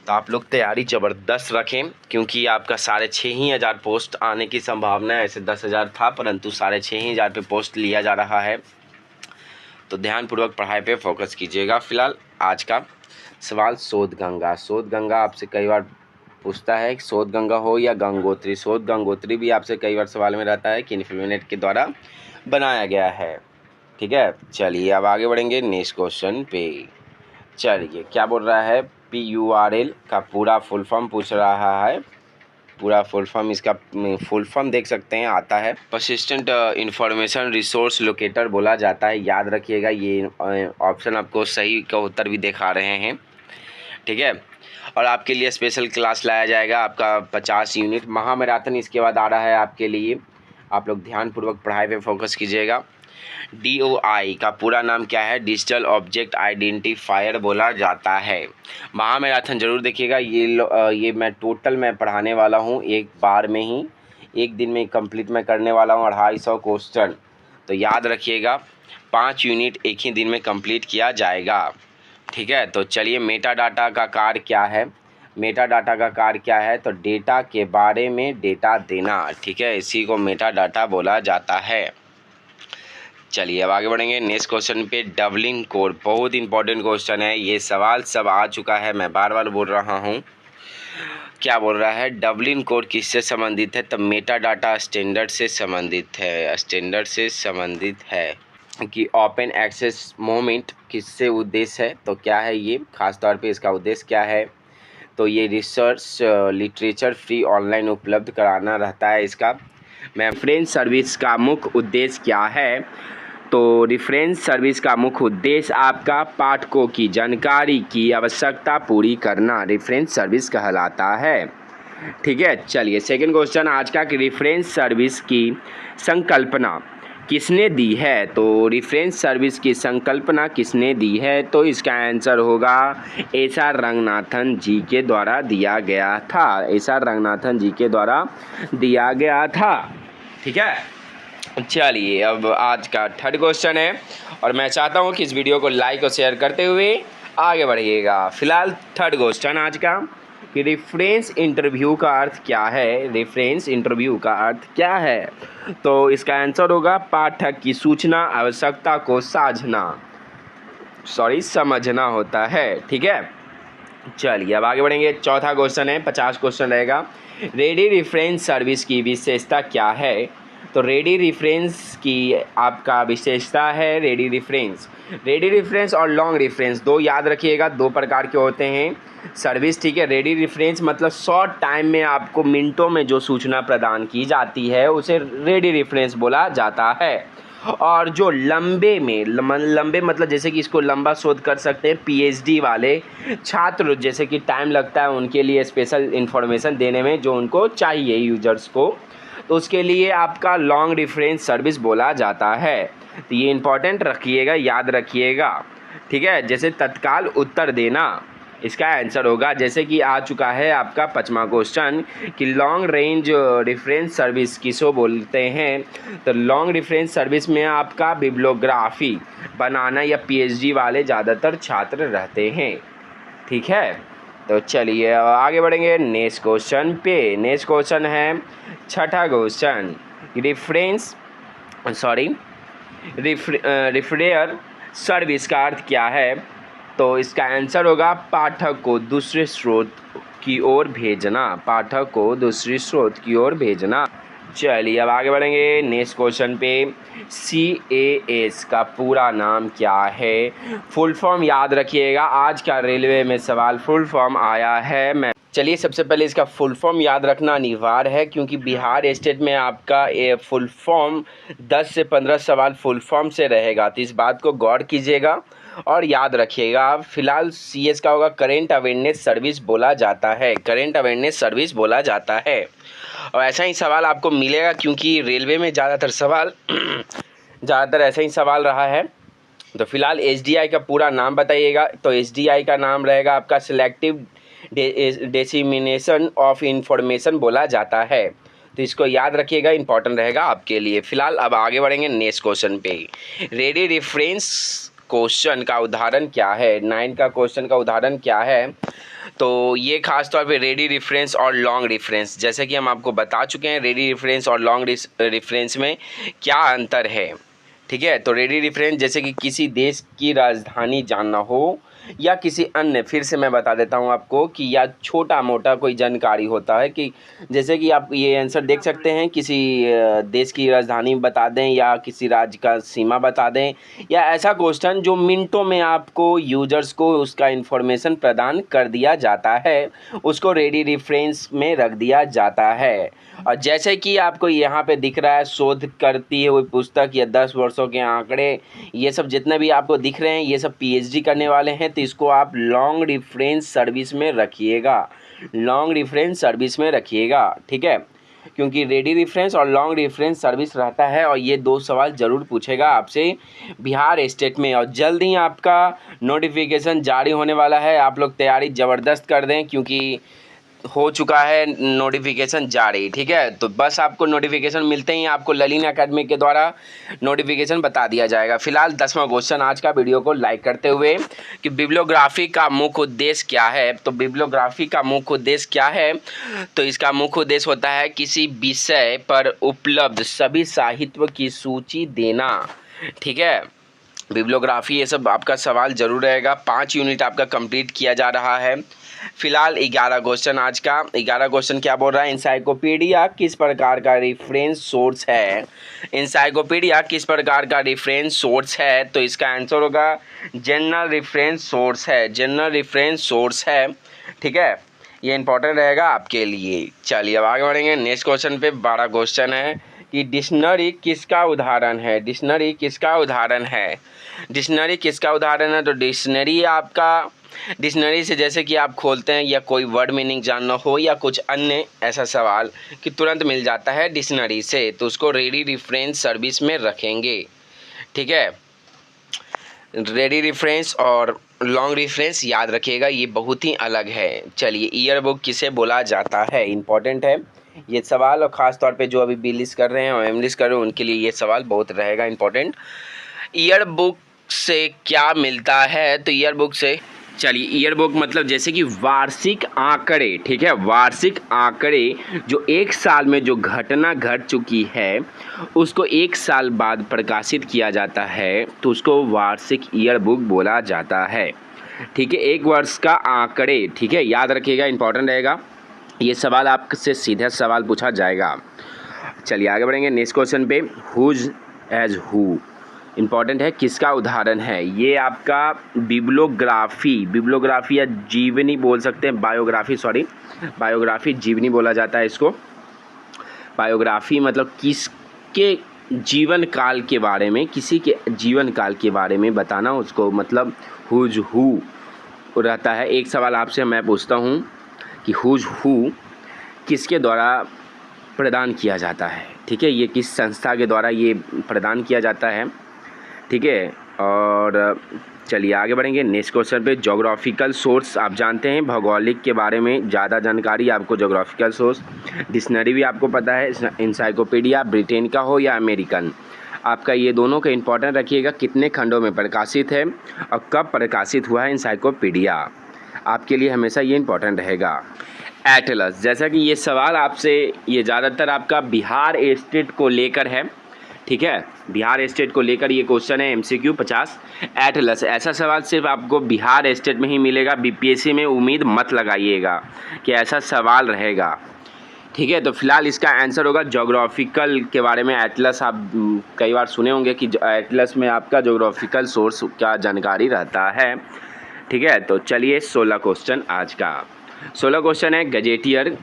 तो आप लोग तैयारी ज़बरदस्त रखें, क्योंकि आपका 6,500 पोस्ट आने की संभावना है। ऐसे 10,000 था, परंतु 6,500 पे पोस्ट लिया जा रहा है, तो ध्यानपूर्वक पढ़ाई पे फोकस कीजिएगा। फिलहाल आज का सवाल शोध गंगा आपसे कई बार पूछता है, शोध गंगा हो या गंगोत्री। शोध गंगोत्री भी आपसे कई बार सवाल में रहता है, किन फिल्मनेट के द्वारा बनाया गया है। ठीक है, चलिए अब आगे बढ़ेंगे नेक्स्ट क्वेश्चन पे। चलिए क्या बोल रहा है? PURL का पूरा फुल फॉर्म पूछ रहा है। पूरा फुल फॉर्म, इसका फुल फॉर्म देख सकते हैं, आता है पर्सिस्टेंट इंफॉर्मेशन रिसोर्स लोकेटर बोला जाता है। याद रखिएगा, ये ऑप्शन आपको सही का उत्तर भी दिखा रहे हैं। ठीक है, और आपके लिए स्पेशल क्लास लाया जाएगा, आपका 50 यूनिट महामैराथन इसके बाद आ रहा है आपके लिए। आप लोग ध्यानपूर्वक पढ़ाई पे फोकस कीजिएगा। DOI का पूरा नाम क्या है? डिजिटल ऑब्जेक्ट आइडेंटिफायर बोला जाता है। महामैराथन जरूर देखिएगा, ये मैं पढ़ाने वाला हूँ एक बार में ही, एक दिन में कंप्लीट मैं करने वाला हूँ 250 क्वेश्चन। तो याद रखिएगा, 5 यूनिट एक ही दिन में कंप्लीट किया जाएगा। ठीक है, तो चलिए मेटा डाटा का कार्य क्या है? मेटा डाटा का कार्य क्या है? तो डेटा के बारे में डेटा देना। ठीक है, इसी को मेटा डाटा बोला जाता है। चलिए अब आगे बढ़ेंगे नेक्स्ट क्वेश्चन पे। डबलिंग कोड बहुत इंपॉर्टेंट क्वेश्चन है, ये सवाल सब आ चुका है, मैं बार बार बोल रहा हूँ। क्या बोल रहा है? डबलिंग कोड किससे संबंधित है? तो मेटा डाटा स्टैंडर्ड से संबंधित है, स्टैंडर्ड से संबंधित है। कि ओपन एक्सेस मूवमेंट किससे उद्देश्य है? तो क्या है ये? खास तौर पे इसका उद्देश्य क्या है? तो ये रिसर्च लिटरेचर फ्री ऑनलाइन उपलब्ध कराना रहता है इसका। रेफरेंस सर्विस का मुख्य उद्देश्य क्या है? तो रेफरेंस सर्विस का मुख्य उद्देश्य आपका पाठकों की जानकारी की आवश्यकता पूरी करना रेफरेंस सर्विस कहलाता है। ठीक है, चलिए सेकंड क्वेश्चन आज का कि रेफरेंस सर्विस की संकल्पना किसने दी है? तो रेफरेंस सर्विस की संकल्पना किसने दी है? तो इसका आंसर होगा SR रंगनाथन जी के द्वारा दिया गया था। SR रंगनाथन जी के द्वारा दिया गया था। ठीक है, चलिए अब आज का थर्ड क्वेश्चन है, और मैं चाहता हूँ कि इस वीडियो को लाइक और शेयर करते हुए आगे बढ़िएगा। फिलहाल थर्ड क्वेश्चन आज का कि रेफरेंस इंटरव्यू का अर्थ क्या है? रेफरेंस इंटरव्यू का अर्थ क्या है? तो इसका आंसर होगा पाठक की सूचना आवश्यकता को समझना होता है। ठीक है, चलिए अब आगे बढ़ेंगे। चौथा क्वेश्चन है, 50 क्वेश्चन रहेगा। रेडी रेफरेंस सर्विस की विशेषता क्या है? तो रेडी रेफरेंस की आपका विशेषता है रेडी रेफरेंस और लॉन्ग रेफरेंस, दो याद रखिएगा, दो प्रकार के होते हैं सर्विस। ठीक है, रेडी रेफरेंस मतलब शॉर्ट टाइम में आपको मिनटों में जो सूचना प्रदान की जाती है उसे रेडी रेफरेंस बोला जाता है। और जो लंबे मतलब जैसे कि इसको लंबा शोध कर सकते हैं PhD वाले छात्र, जैसे कि टाइम लगता है उनके लिए स्पेशल इन्फॉर्मेशन देने में जो उनको चाहिए यूजर्स को, तो उसके लिए आपका लॉन्ग रेफरेंस सर्विस बोला जाता है। तो ये इंपॉर्टेंट रखिएगा, याद रखिएगा। ठीक है, जैसे तत्काल उत्तर देना इसका आंसर होगा, जैसे कि आ चुका है आपका 5वां क्वेश्चन कि लॉन्ग रेंज रेफरेंस सर्विस किसको बोलते हैं? तो लॉन्ग रेफरेंस सर्विस में आपका बिब्लियोग्राफी बनाना या PhD वाले ज़्यादातर छात्र रहते हैं। ठीक है, तो चलिए आगे बढ़ेंगे नेक्स्ट क्वेश्चन पे। नेक्स्ट क्वेश्चन है छठा क्वेश्चन, रेफरेयर सर्विस का अर्थ क्या है? तो इसका आंसर होगा पाठक को दूसरे स्रोत की ओर भेजना, पाठक को दूसरी स्रोत की ओर भेजना। चलिए अब आगे बढ़ेंगे नेक्स्ट क्वेश्चन पे। CAS का पूरा नाम क्या है? फुल फॉर्म याद रखिएगा, आज का रेलवे में सवाल फुल फॉर्म आया है। मैं चलिए सबसे पहले इसका फुल फॉर्म याद रखना अनिवार्य है, क्योंकि बिहार स्टेट में आपका ये फुल फॉर्म 10 से 15 सवाल फुल फॉर्म से रहेगा, तो इस बात को गौर कीजिएगा और याद रखिएगा। फिलहाल CS का होगा करेंट अवेयरनेस सर्विस बोला जाता है, करेंट अवेयरनेस सर्विस बोला जाता है। और ऐसा ही सवाल आपको मिलेगा, क्योंकि रेलवे में ज़्यादातर सवाल ज़्यादातर ऐसा ही सवाल रहा है। तो फिलहाल SDI का पूरा नाम बताइएगा। तो SDI का नाम रहेगा आपका सिलेक्टिव डिसेमिनेशन ऑफ इंफॉर्मेशन बोला जाता है, तो इसको याद रखिएगा, इंपॉर्टेंट रहेगा आपके लिए। फिलहाल अब आगे बढ़ेंगे नेक्स्ट क्वेश्चन पे। रेडी रेफरेंस क्वेश्चन का उदाहरण क्या है? 9 का क्वेश्चन का उदाहरण क्या है? तो ये खास तौर पे रेडी रेफरेंस और लॉन्ग रेफरेंस, जैसे कि हम आपको बता चुके हैं रेडी रेफरेंस और लॉन्ग रेफरेंस में क्या अंतर है। ठीक है, तो रेडी रेफरेंस जैसे कि किसी देश की राजधानी जानना हो या किसी अन्य, फिर से मैं बता देता हूँ आपको कि या छोटा मोटा कोई जानकारी होता है, कि जैसे कि आप ये आंसर देख सकते हैं, किसी देश की राजधानी बता दें या किसी राज्य का सीमा बता दें, या ऐसा क्वेश्चन जो मिनटों में आपको यूजर्स को उसका इन्फॉर्मेशन प्रदान कर दिया जाता है, उसको रेडी रेफरेंस में रख दिया जाता है। और जैसे कि आपको यहाँ पे दिख रहा है, शोध करती है हुई पुस्तक या 10 वर्षों के आंकड़े, ये सब जितने भी आपको दिख रहे हैं ये सब PhD करने वाले हैं, तो इसको आप लॉन्ग रेफरेंस सर्विस में रखिएगा, लॉन्ग रेफरेंस सर्विस में रखिएगा। ठीक है, क्योंकि रेडी रेफरेंस और लॉन्ग रेफरेंस सर्विस रहता है, और ये 2 सवाल ज़रूर पूछेगा आपसे बिहार स्टेट में। और जल्द ही आपका नोटिफिकेशन जारी होने वाला है, आप लोग तैयारी ज़बरदस्त कर दें, क्योंकि हो चुका है नोटिफिकेशन जारी। ठीक है, तो बस आपको नोटिफिकेशन मिलते ही आपको ललिन एकेडमी के द्वारा नोटिफिकेशन बता दिया जाएगा। फिलहाल 10वां क्वेश्चन आज का वीडियो को लाइक करते हुए कि बिब्लियोग्राफी का मुख्य उद्देश्य क्या है? तो बिब्लियोग्राफी का मुख्य उद्देश्य क्या है? तो इसका मुख्य उद्देश्य होता है किसी विषय पर उपलब्ध सभी साहित्य की सूची देना। ठीक है, बिब्लियोग्राफी ये सब आपका सवाल जरूर रहेगा। 5 यूनिट आपका कंप्लीट किया जा रहा है। फिलहाल 11 क्वेश्चन आज का। 11 क्वेश्चन क्या बोल रहा है? इंसाइक्लोपीडिया किस प्रकार का रेफरेंस सोर्स है? इंसाइक्लोपीडिया किस प्रकार का रेफरेंस सोर्स है? तो इसका आंसर होगा जनरल रेफरेंस सोर्स है, जनरल रेफरेंस सोर्स है। ठीक है, ये इंपॉर्टेंट रहेगा आपके लिए। चलिए अब आगे बढ़ेंगे नेक्स्ट क्वेश्चन पे। 12 क्वेश्चन है कि डिक्शनरी किसका उदाहरण है? डिक्शनरी किसका उदाहरण है? डिक्शनरी किसका उदाहरण है? तो डिक्शनरी आपका, डिक्शनरी से जैसे कि आप खोलते हैं या कोई वर्ड मीनिंग जानना हो या कुछ अन्य ऐसा सवाल कि तुरंत मिल जाता है डिक्शनरी से, तो उसको रेडी रेफरेंस सर्विस में रखेंगे। ठीक है, रेडी रेफरेंस और लॉन्ग रेफरेंस याद रखिएगा, ये बहुत ही अलग है। चलिए, ईयर बुक किसे बोला जाता है? इंपॉर्टेंट है ये सवाल, और ख़ास तौर पे जो अभी बी लिस्ट कर रहे हैं और एम लिस्ट कर रहे हैं उनके लिए ये सवाल बहुत रहेगा इंपॉर्टेंट। ईयर बुक से क्या मिलता है? तो ईयर बुक से, चलिए, ईयर बुक मतलब जैसे कि वार्षिक आंकड़े। ठीक है, वार्षिक आंकड़े जो एक साल में जो घटना घट चुकी है उसको 1 साल बाद प्रकाशित किया जाता है, तो उसको वार्षिक ईयर बुक बोला जाता है। ठीक है, 1 वर्ष का आंकड़े। ठीक है, याद रखिएगा, इंपॉर्टेंट रहेगा ये सवाल, आपसे सीधा सवाल पूछा जाएगा। चलिए आगे बढ़ेंगे नेक्स्ट क्वेश्चन पे। हुज एज हु इंपॉर्टेंट है, किसका उदाहरण है? ये आपका बिब्लियोग्राफी या जीवनी बोल सकते हैं, बायोग्राफी जीवनी बोला जाता है इसको। बायोग्राफी मतलब किसके जीवन काल के बारे में, किसी के जीवन काल के बारे में बताना, उसको मतलब हुज हु रहता है। एक सवाल आपसे मैं पूछता हूँ कि हुज हु किसके द्वारा प्रदान किया जाता है? ठीक है, ये किस संस्था के द्वारा ये प्रदान किया जाता है? ठीक है, और चलिए आगे बढ़ेंगे नेक्स्ट क्वेश्चन पे। जोग्राफिकल सोर्स आप जानते हैं, भौगोलिक के बारे में ज़्यादा जानकारी आपको जोग्राफिकल सोर्स। डिक्शनरी भी आपको पता है, इंसाइक्लोपीडिया ब्रिटेन का हो या अमेरिकन, आपका ये दोनों का इंपॉर्टेंट रखिएगा, कितने खंडों में प्रकाशित है और कब प्रकाशित हुआ है इंसाइक्लोपीडिया, आपके लिए हमेशा ये इंपॉर्टेंट रहेगा। एटलस, जैसा कि ये सवाल आपसे, ये ज़्यादातर आपका बिहार स्टेट को लेकर है। ठीक है, बिहार स्टेट को लेकर ये क्वेश्चन है MCQ 50। एटलस, ऐसा सवाल सिर्फ आपको बिहार स्टेट में ही मिलेगा, BPSC में उम्मीद मत लगाइएगा कि ऐसा सवाल रहेगा। ठीक है, तो फिलहाल इसका आंसर होगा जोग्राफिकल के बारे में। एटलस आप कई बार सुने होंगे कि एटलस में आपका जोग्राफिकल सोर्स का जानकारी रहता है। ठीक है, तो चलिए 16 क्वेश्चन आज का। 16 क्वेश्चन है गजेटियर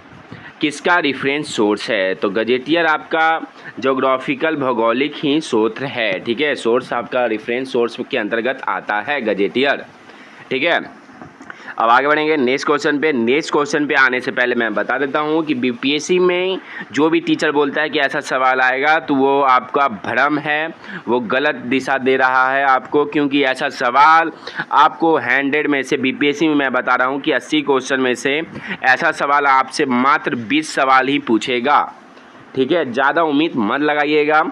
किसका रेफरेंस सोर्स है। तो गजेटियर आपका जोग्राफिकल भौगोलिक ही स्रोत है। ठीक है, सोर्स आपका रेफरेंस सोर्स के अंतर्गत आता है गजेटियर। ठीक है, अब आगे बढ़ेंगे नेक्स्ट क्वेश्चन पे। नेक्स्ट क्वेश्चन पे आने से पहले मैं बता देता हूँ कि BPSC में जो भी टीचर बोलता है कि ऐसा सवाल आएगा तो वो आपका भ्रम है, वो गलत दिशा दे रहा है आपको, क्योंकि ऐसा सवाल आपको 100 में से BPSC में मैं बता रहा हूँ कि 80 क्वेश्चन में से ऐसा सवाल आपसे मात्र 20 सवाल ही पूछेगा। ठीक है, ज़्यादा उम्मीद मत लगाइएगा।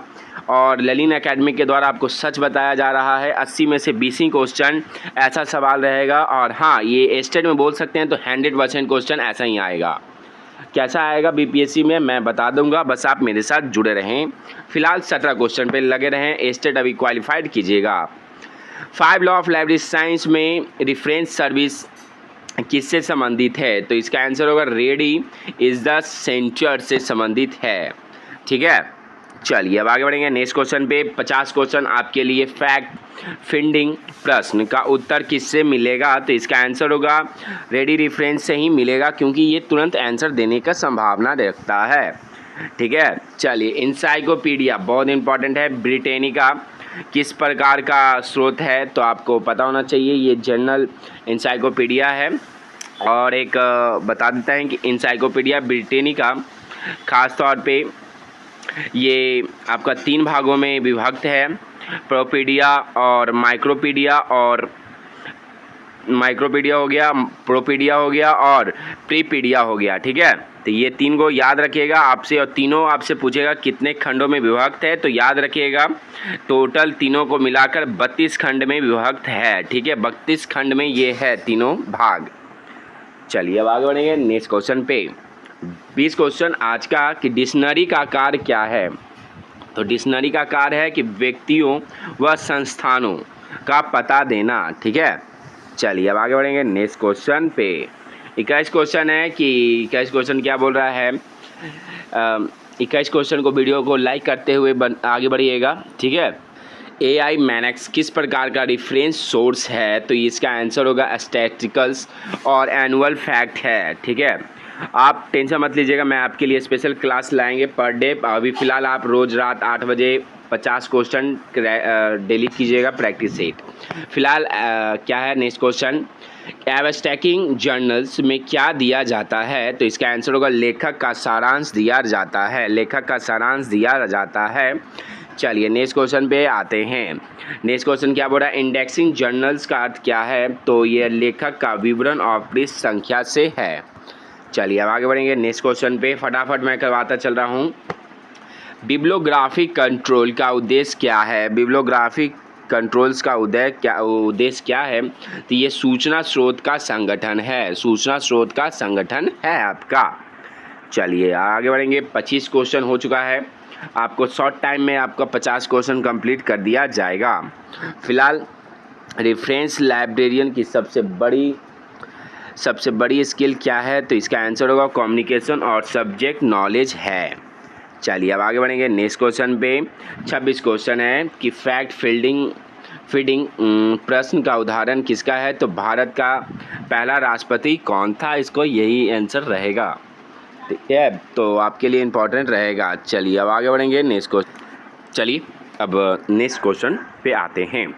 और ललिन एकेडमी के द्वारा आपको सच बताया जा रहा है, 80 में से 20 ही क्वेश्चन ऐसा सवाल रहेगा। और हाँ, ये स्टेट में बोल सकते हैं तो 100% क्वेश्चन ऐसा ही आएगा। कैसा आएगा BPSC में मैं बता दूंगा, बस आप मेरे साथ जुड़े रहें। फिलहाल 17 क्वेश्चन पे लगे रहें, स्टेट अभी क्वालिफाइड कीजिएगा आप। 5 लॉ ऑफ लाइब्रेरी साइंस में रेफरेंस सर्विस किससे संबंधित है। तो इसका आंसर होगा रेडी इज़ द सेंटर से संबंधित है। ठीक है, चलिए अब आगे बढ़ेंगे नेक्स्ट क्वेश्चन पे। 50 क्वेश्चन आपके लिए फैक्ट फिंडिंग प्रश्न का उत्तर किससे मिलेगा। तो इसका आंसर होगा रेडी रेफरेंस से ही मिलेगा, क्योंकि ये तुरंत आंसर देने का संभावना रखता है। ठीक है, चलिए इंसाइक्लोपीडिया बहुत इंपॉर्टेंट है। ब्रिटेनिका किस प्रकार का स्रोत है, तो आपको पता होना चाहिए, ये जनरल इंसाइक्लोपीडिया है। और एक बता देता है कि इंसाइक्लोपीडिया ब्रिटेनिका खास तौर पे ये आपका 3 भागों में विभक्त है, प्रोपीडिया और माइक्रोपीडिया, और माइक्रोपीडिया हो गया, प्रोपीडिया हो गया और प्रीपीडिया हो गया। ठीक है, तो ये 3 को याद रखिएगा आपसे, और तीनों आपसे पूछेगा कितने खंडों में विभक्त है, तो याद रखिएगा टोटल तीनों को मिलाकर 32 खंड में विभक्त है। ठीक है, 32 खंड में ये है तीनों भाग। चलिए अब आगे बढ़ेंगे नेक्स्ट क्वेश्चन पे। 20 क्वेश्चन आज का कि डिक्शनरी का कार्य क्या है। तो डिक्शनरी का कार्य है कि व्यक्तियों व संस्थानों का पता देना। ठीक है, चलिए अब आगे बढ़ेंगे नेक्स्ट क्वेश्चन पे। 21 क्वेश्चन है कि 21 क्वेश्चन क्या बोल रहा है। 21 क्वेश्चन को वीडियो को लाइक करते हुए आगे बढ़िएगा। ठीक है, AI मैनेक्स किस प्रकार का रेफरेंस सोर्स है। तो इसका आंसर होगा स्टैटिस्टिकल्स और एनुअल फैक्ट है। ठीक है, आप टेंशन मत लीजिएगा, मैं आपके लिए स्पेशल क्लास लाएंगे पर डे। अभी फ़िलहाल आप रोज़ रात 8 बजे 50 क्वेश्चन डेली कीजिएगा प्रैक्टिस सेट। फिलहाल क्या है नेक्स्ट क्वेश्चन, एब्स्ट्रैक्टिंग जर्नल्स में क्या दिया जाता है। तो इसका आंसर होगा लेखक का सारांश दिया जाता है। लेखक का सारांश दिया जाता है। चलिए नेक्स्ट क्वेश्चन पे आते हैं। नेक्स्ट क्वेश्चन क्या बोल रहा है, इंडेक्सिंग जर्नल्स का अर्थ क्या है। तो ये लेखक का विवरण और पृष्ठ संख्या से है। चलिए अब आगे बढ़ेंगे नेक्स्ट क्वेश्चन पे, फटाफट मैं करवाता चल रहा हूँ। बिब्लियोग्राफिक कंट्रोल का उद्देश्य क्या है। बिब्लियोग्राफिक कंट्रोल्स का उद्देश्य क्या है। तो ये सूचना स्रोत का संगठन है। सूचना स्रोत का संगठन है आपका। चलिए आगे बढ़ेंगे। 25 क्वेश्चन हो चुका है, आपको शॉर्ट टाइम में आपका 50 क्वेश्चन कंप्लीट कर दिया जाएगा। फिलहाल रेफरेंस लाइब्रेरियन की सबसे बड़ी स्किल क्या है। तो इसका आंसर होगा कम्युनिकेशन और सब्जेक्ट नॉलेज है। चलिए अब आगे बढ़ेंगे नेक्स्ट क्वेश्चन पे। 26 क्वेश्चन है कि फैक्ट फीडिंग प्रश्न का उदाहरण किसका है। तो भारत का पहला राष्ट्रपति कौन था, इसको यही आंसर रहेगा। ठीक है, तो आपके लिए इम्पोर्टेंट रहेगा। चलिए अब आगे बढ़ेंगे नेक्स्ट क्वेश्चन। चलिए अब नेक्स्ट क्वेश्चन पे आते हैं।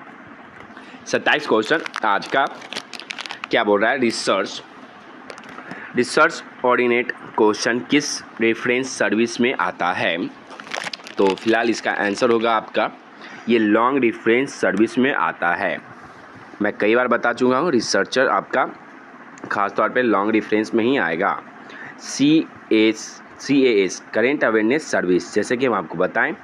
27 क्वेश्चन आज का क्या बोल रहा है, रिसर्च ऑर्डिनेट क्वेश्चन किस रेफरेंस सर्विस में आता है। तो फिलहाल इसका आंसर होगा आपका ये लॉन्ग रेफरेंस सर्विस में आता है। मैं कई बार बता चुका हूँ, रिसर्चर आपका खास तौर पे लॉन्ग रेफरेंस में ही आएगा। CAS करेंट अवेयरनेस सर्विस, जैसे कि हम आपको बताएं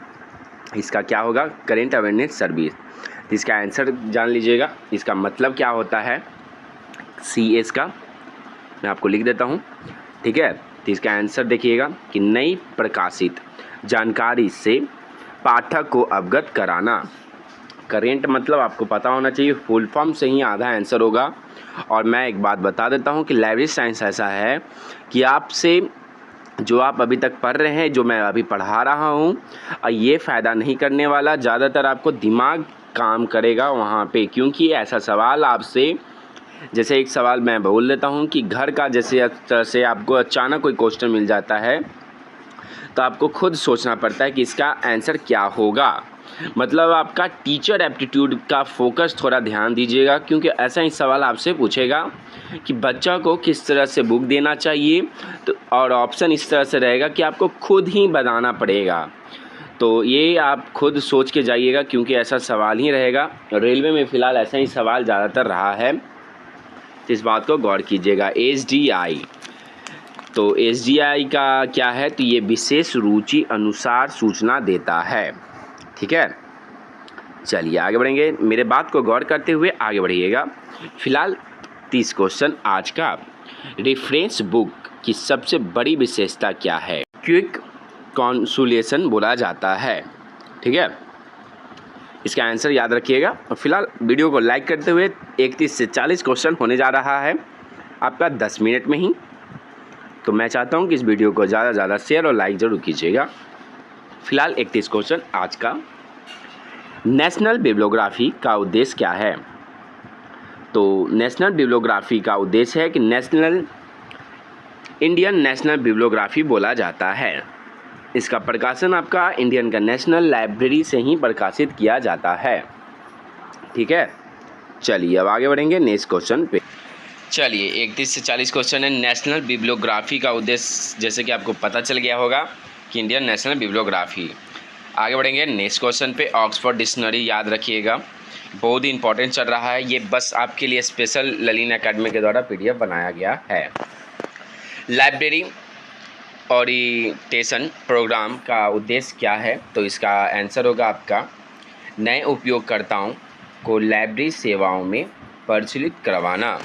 इसका क्या होगा, करेंट अवेयरनेस सर्विस। तो इसका आंसर जान लीजिएगा, इसका मतलब क्या होता है। CS का मैं आपको लिख देता हूँ। ठीक है, तो इसका आंसर देखिएगा कि नई प्रकाशित जानकारी से पाठक को अवगत कराना। करेंट मतलब आपको पता होना चाहिए, फुल फॉर्म से ही आधा आंसर होगा। और मैं एक बात बता देता हूँ कि लाइब्रेरी साइंस ऐसा है कि आपसे जो आप अभी तक पढ़ रहे हैं, जो मैं अभी पढ़ा रहा हूँ, ये फ़ायदा नहीं करने वाला। ज़्यादातर आपको दिमाग काम करेगा वहाँ पे, क्योंकि ऐसा सवाल आपसे, जैसे एक सवाल मैं बोल देता हूँ कि घर का जैसे आपको अचानक कोई क्वेश्चन मिल जाता है तो आपको खुद सोचना पड़ता है कि इसका आंसर क्या होगा। मतलब आपका टीचर एप्टीट्यूड का फोकस थोड़ा ध्यान दीजिएगा, क्योंकि ऐसा ही सवाल आपसे पूछेगा कि बच्चा को किस तरह से बुक देना चाहिए, तो और ऑप्शन इस तरह से रहेगा कि आपको खुद ही बताना पड़ेगा। तो ये आप खुद सोच के जाइएगा, क्योंकि ऐसा सवाल ही रहेगा। रेलवे में फ़िलहाल ऐसा ही सवाल ज़्यादातर रहा है, तो इस बात को गौर कीजिएगा। SDI, तो SDI का क्या है, तो ये विशेष रुचि अनुसार सूचना देता है। ठीक है, चलिए आगे बढ़ेंगे, मेरे बात को गौर करते हुए आगे बढ़िएगा। फिलहाल 30 क्वेश्चन आज का। रेफरेंस बुक की सबसे बड़ी विशेषता क्या है? क्विक कॉन्सुलेशन बोला जाता है। ठीक है, इसका आंसर याद रखिएगा। और फिलहाल वीडियो को लाइक करते हुए 31 से 40 क्वेश्चन होने जा रहा है आपका 10 मिनट में ही। तो मैं चाहता हूं कि इस वीडियो को ज़्यादा से ज़्यादा शेयर और लाइक ज़रूर कीजिएगा। फिलहाल 31 क्वेश्चन आज का। नेशनल बिब्लियोग्राफी का उद्देश्य क्या है? तो नेशनल बिब्लियोग्राफी का उद्देश्य है कि इंडियन नेशनल बिब्लियोग्राफी बोला जाता है। इसका प्रकाशन आपका इंडियन का नेशनल लाइब्रेरी से ही प्रकाशित किया जाता है। ठीक है, चलिए अब आगे बढ़ेंगे नेक्स्ट क्वेश्चन पे। चलिए 31 से 40 क्वेश्चन है। नेशनल बिब्लियोग्राफी का उद्देश्य, जैसे कि आपको पता चल गया होगा कि इंडियन नेशनल बिब्लियोग्राफी। आगे बढ़ेंगे नेक्स्ट क्वेश्चन पे। ऑक्सफोर्ड डिक्शनरी याद रखिएगा, बहुत ही इंपॉर्टेंट चल रहा है ये, बस आपके लिए स्पेशल ललिन एकेडमी के द्वारा PDF बनाया गया है। लाइब्रेरी ओरिएंटेशन प्रोग्राम का उद्देश्य क्या है? तो इसका आंसर होगा आपका नए उपयोगकर्ताओं को लाइब्रेरी सेवाओं में परिचित करवाना।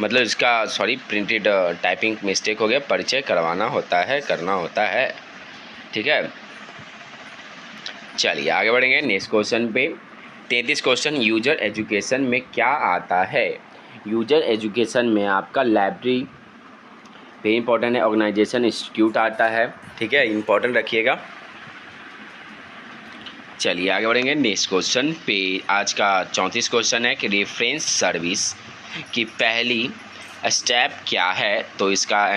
मतलब इसका प्रिंटेड टाइपिंग मिस्टेक हो गया, परिचय करवाना होता है, करना होता है। ठीक है, चलिए आगे बढ़ेंगे नेक्स्ट क्वेश्चन पे। 33 क्वेश्चन। यूजर एजुकेशन में क्या आता है? यूजर एजुकेशन में आपका लाइब्रेरी पे इंपॉर्टेंट है, ऑर्गेनाइजेशन इंस्टीट्यूट आता है। ठीक है, इंपॉर्टेंट रखिएगा। चलिए आगे बढ़ेंगे नेक्स्ट क्वेश्चन पे। आज का 34 क्वेश्चन है कि रेफरेंस सर्विस की पहली स्टेप क्या है? तो इसका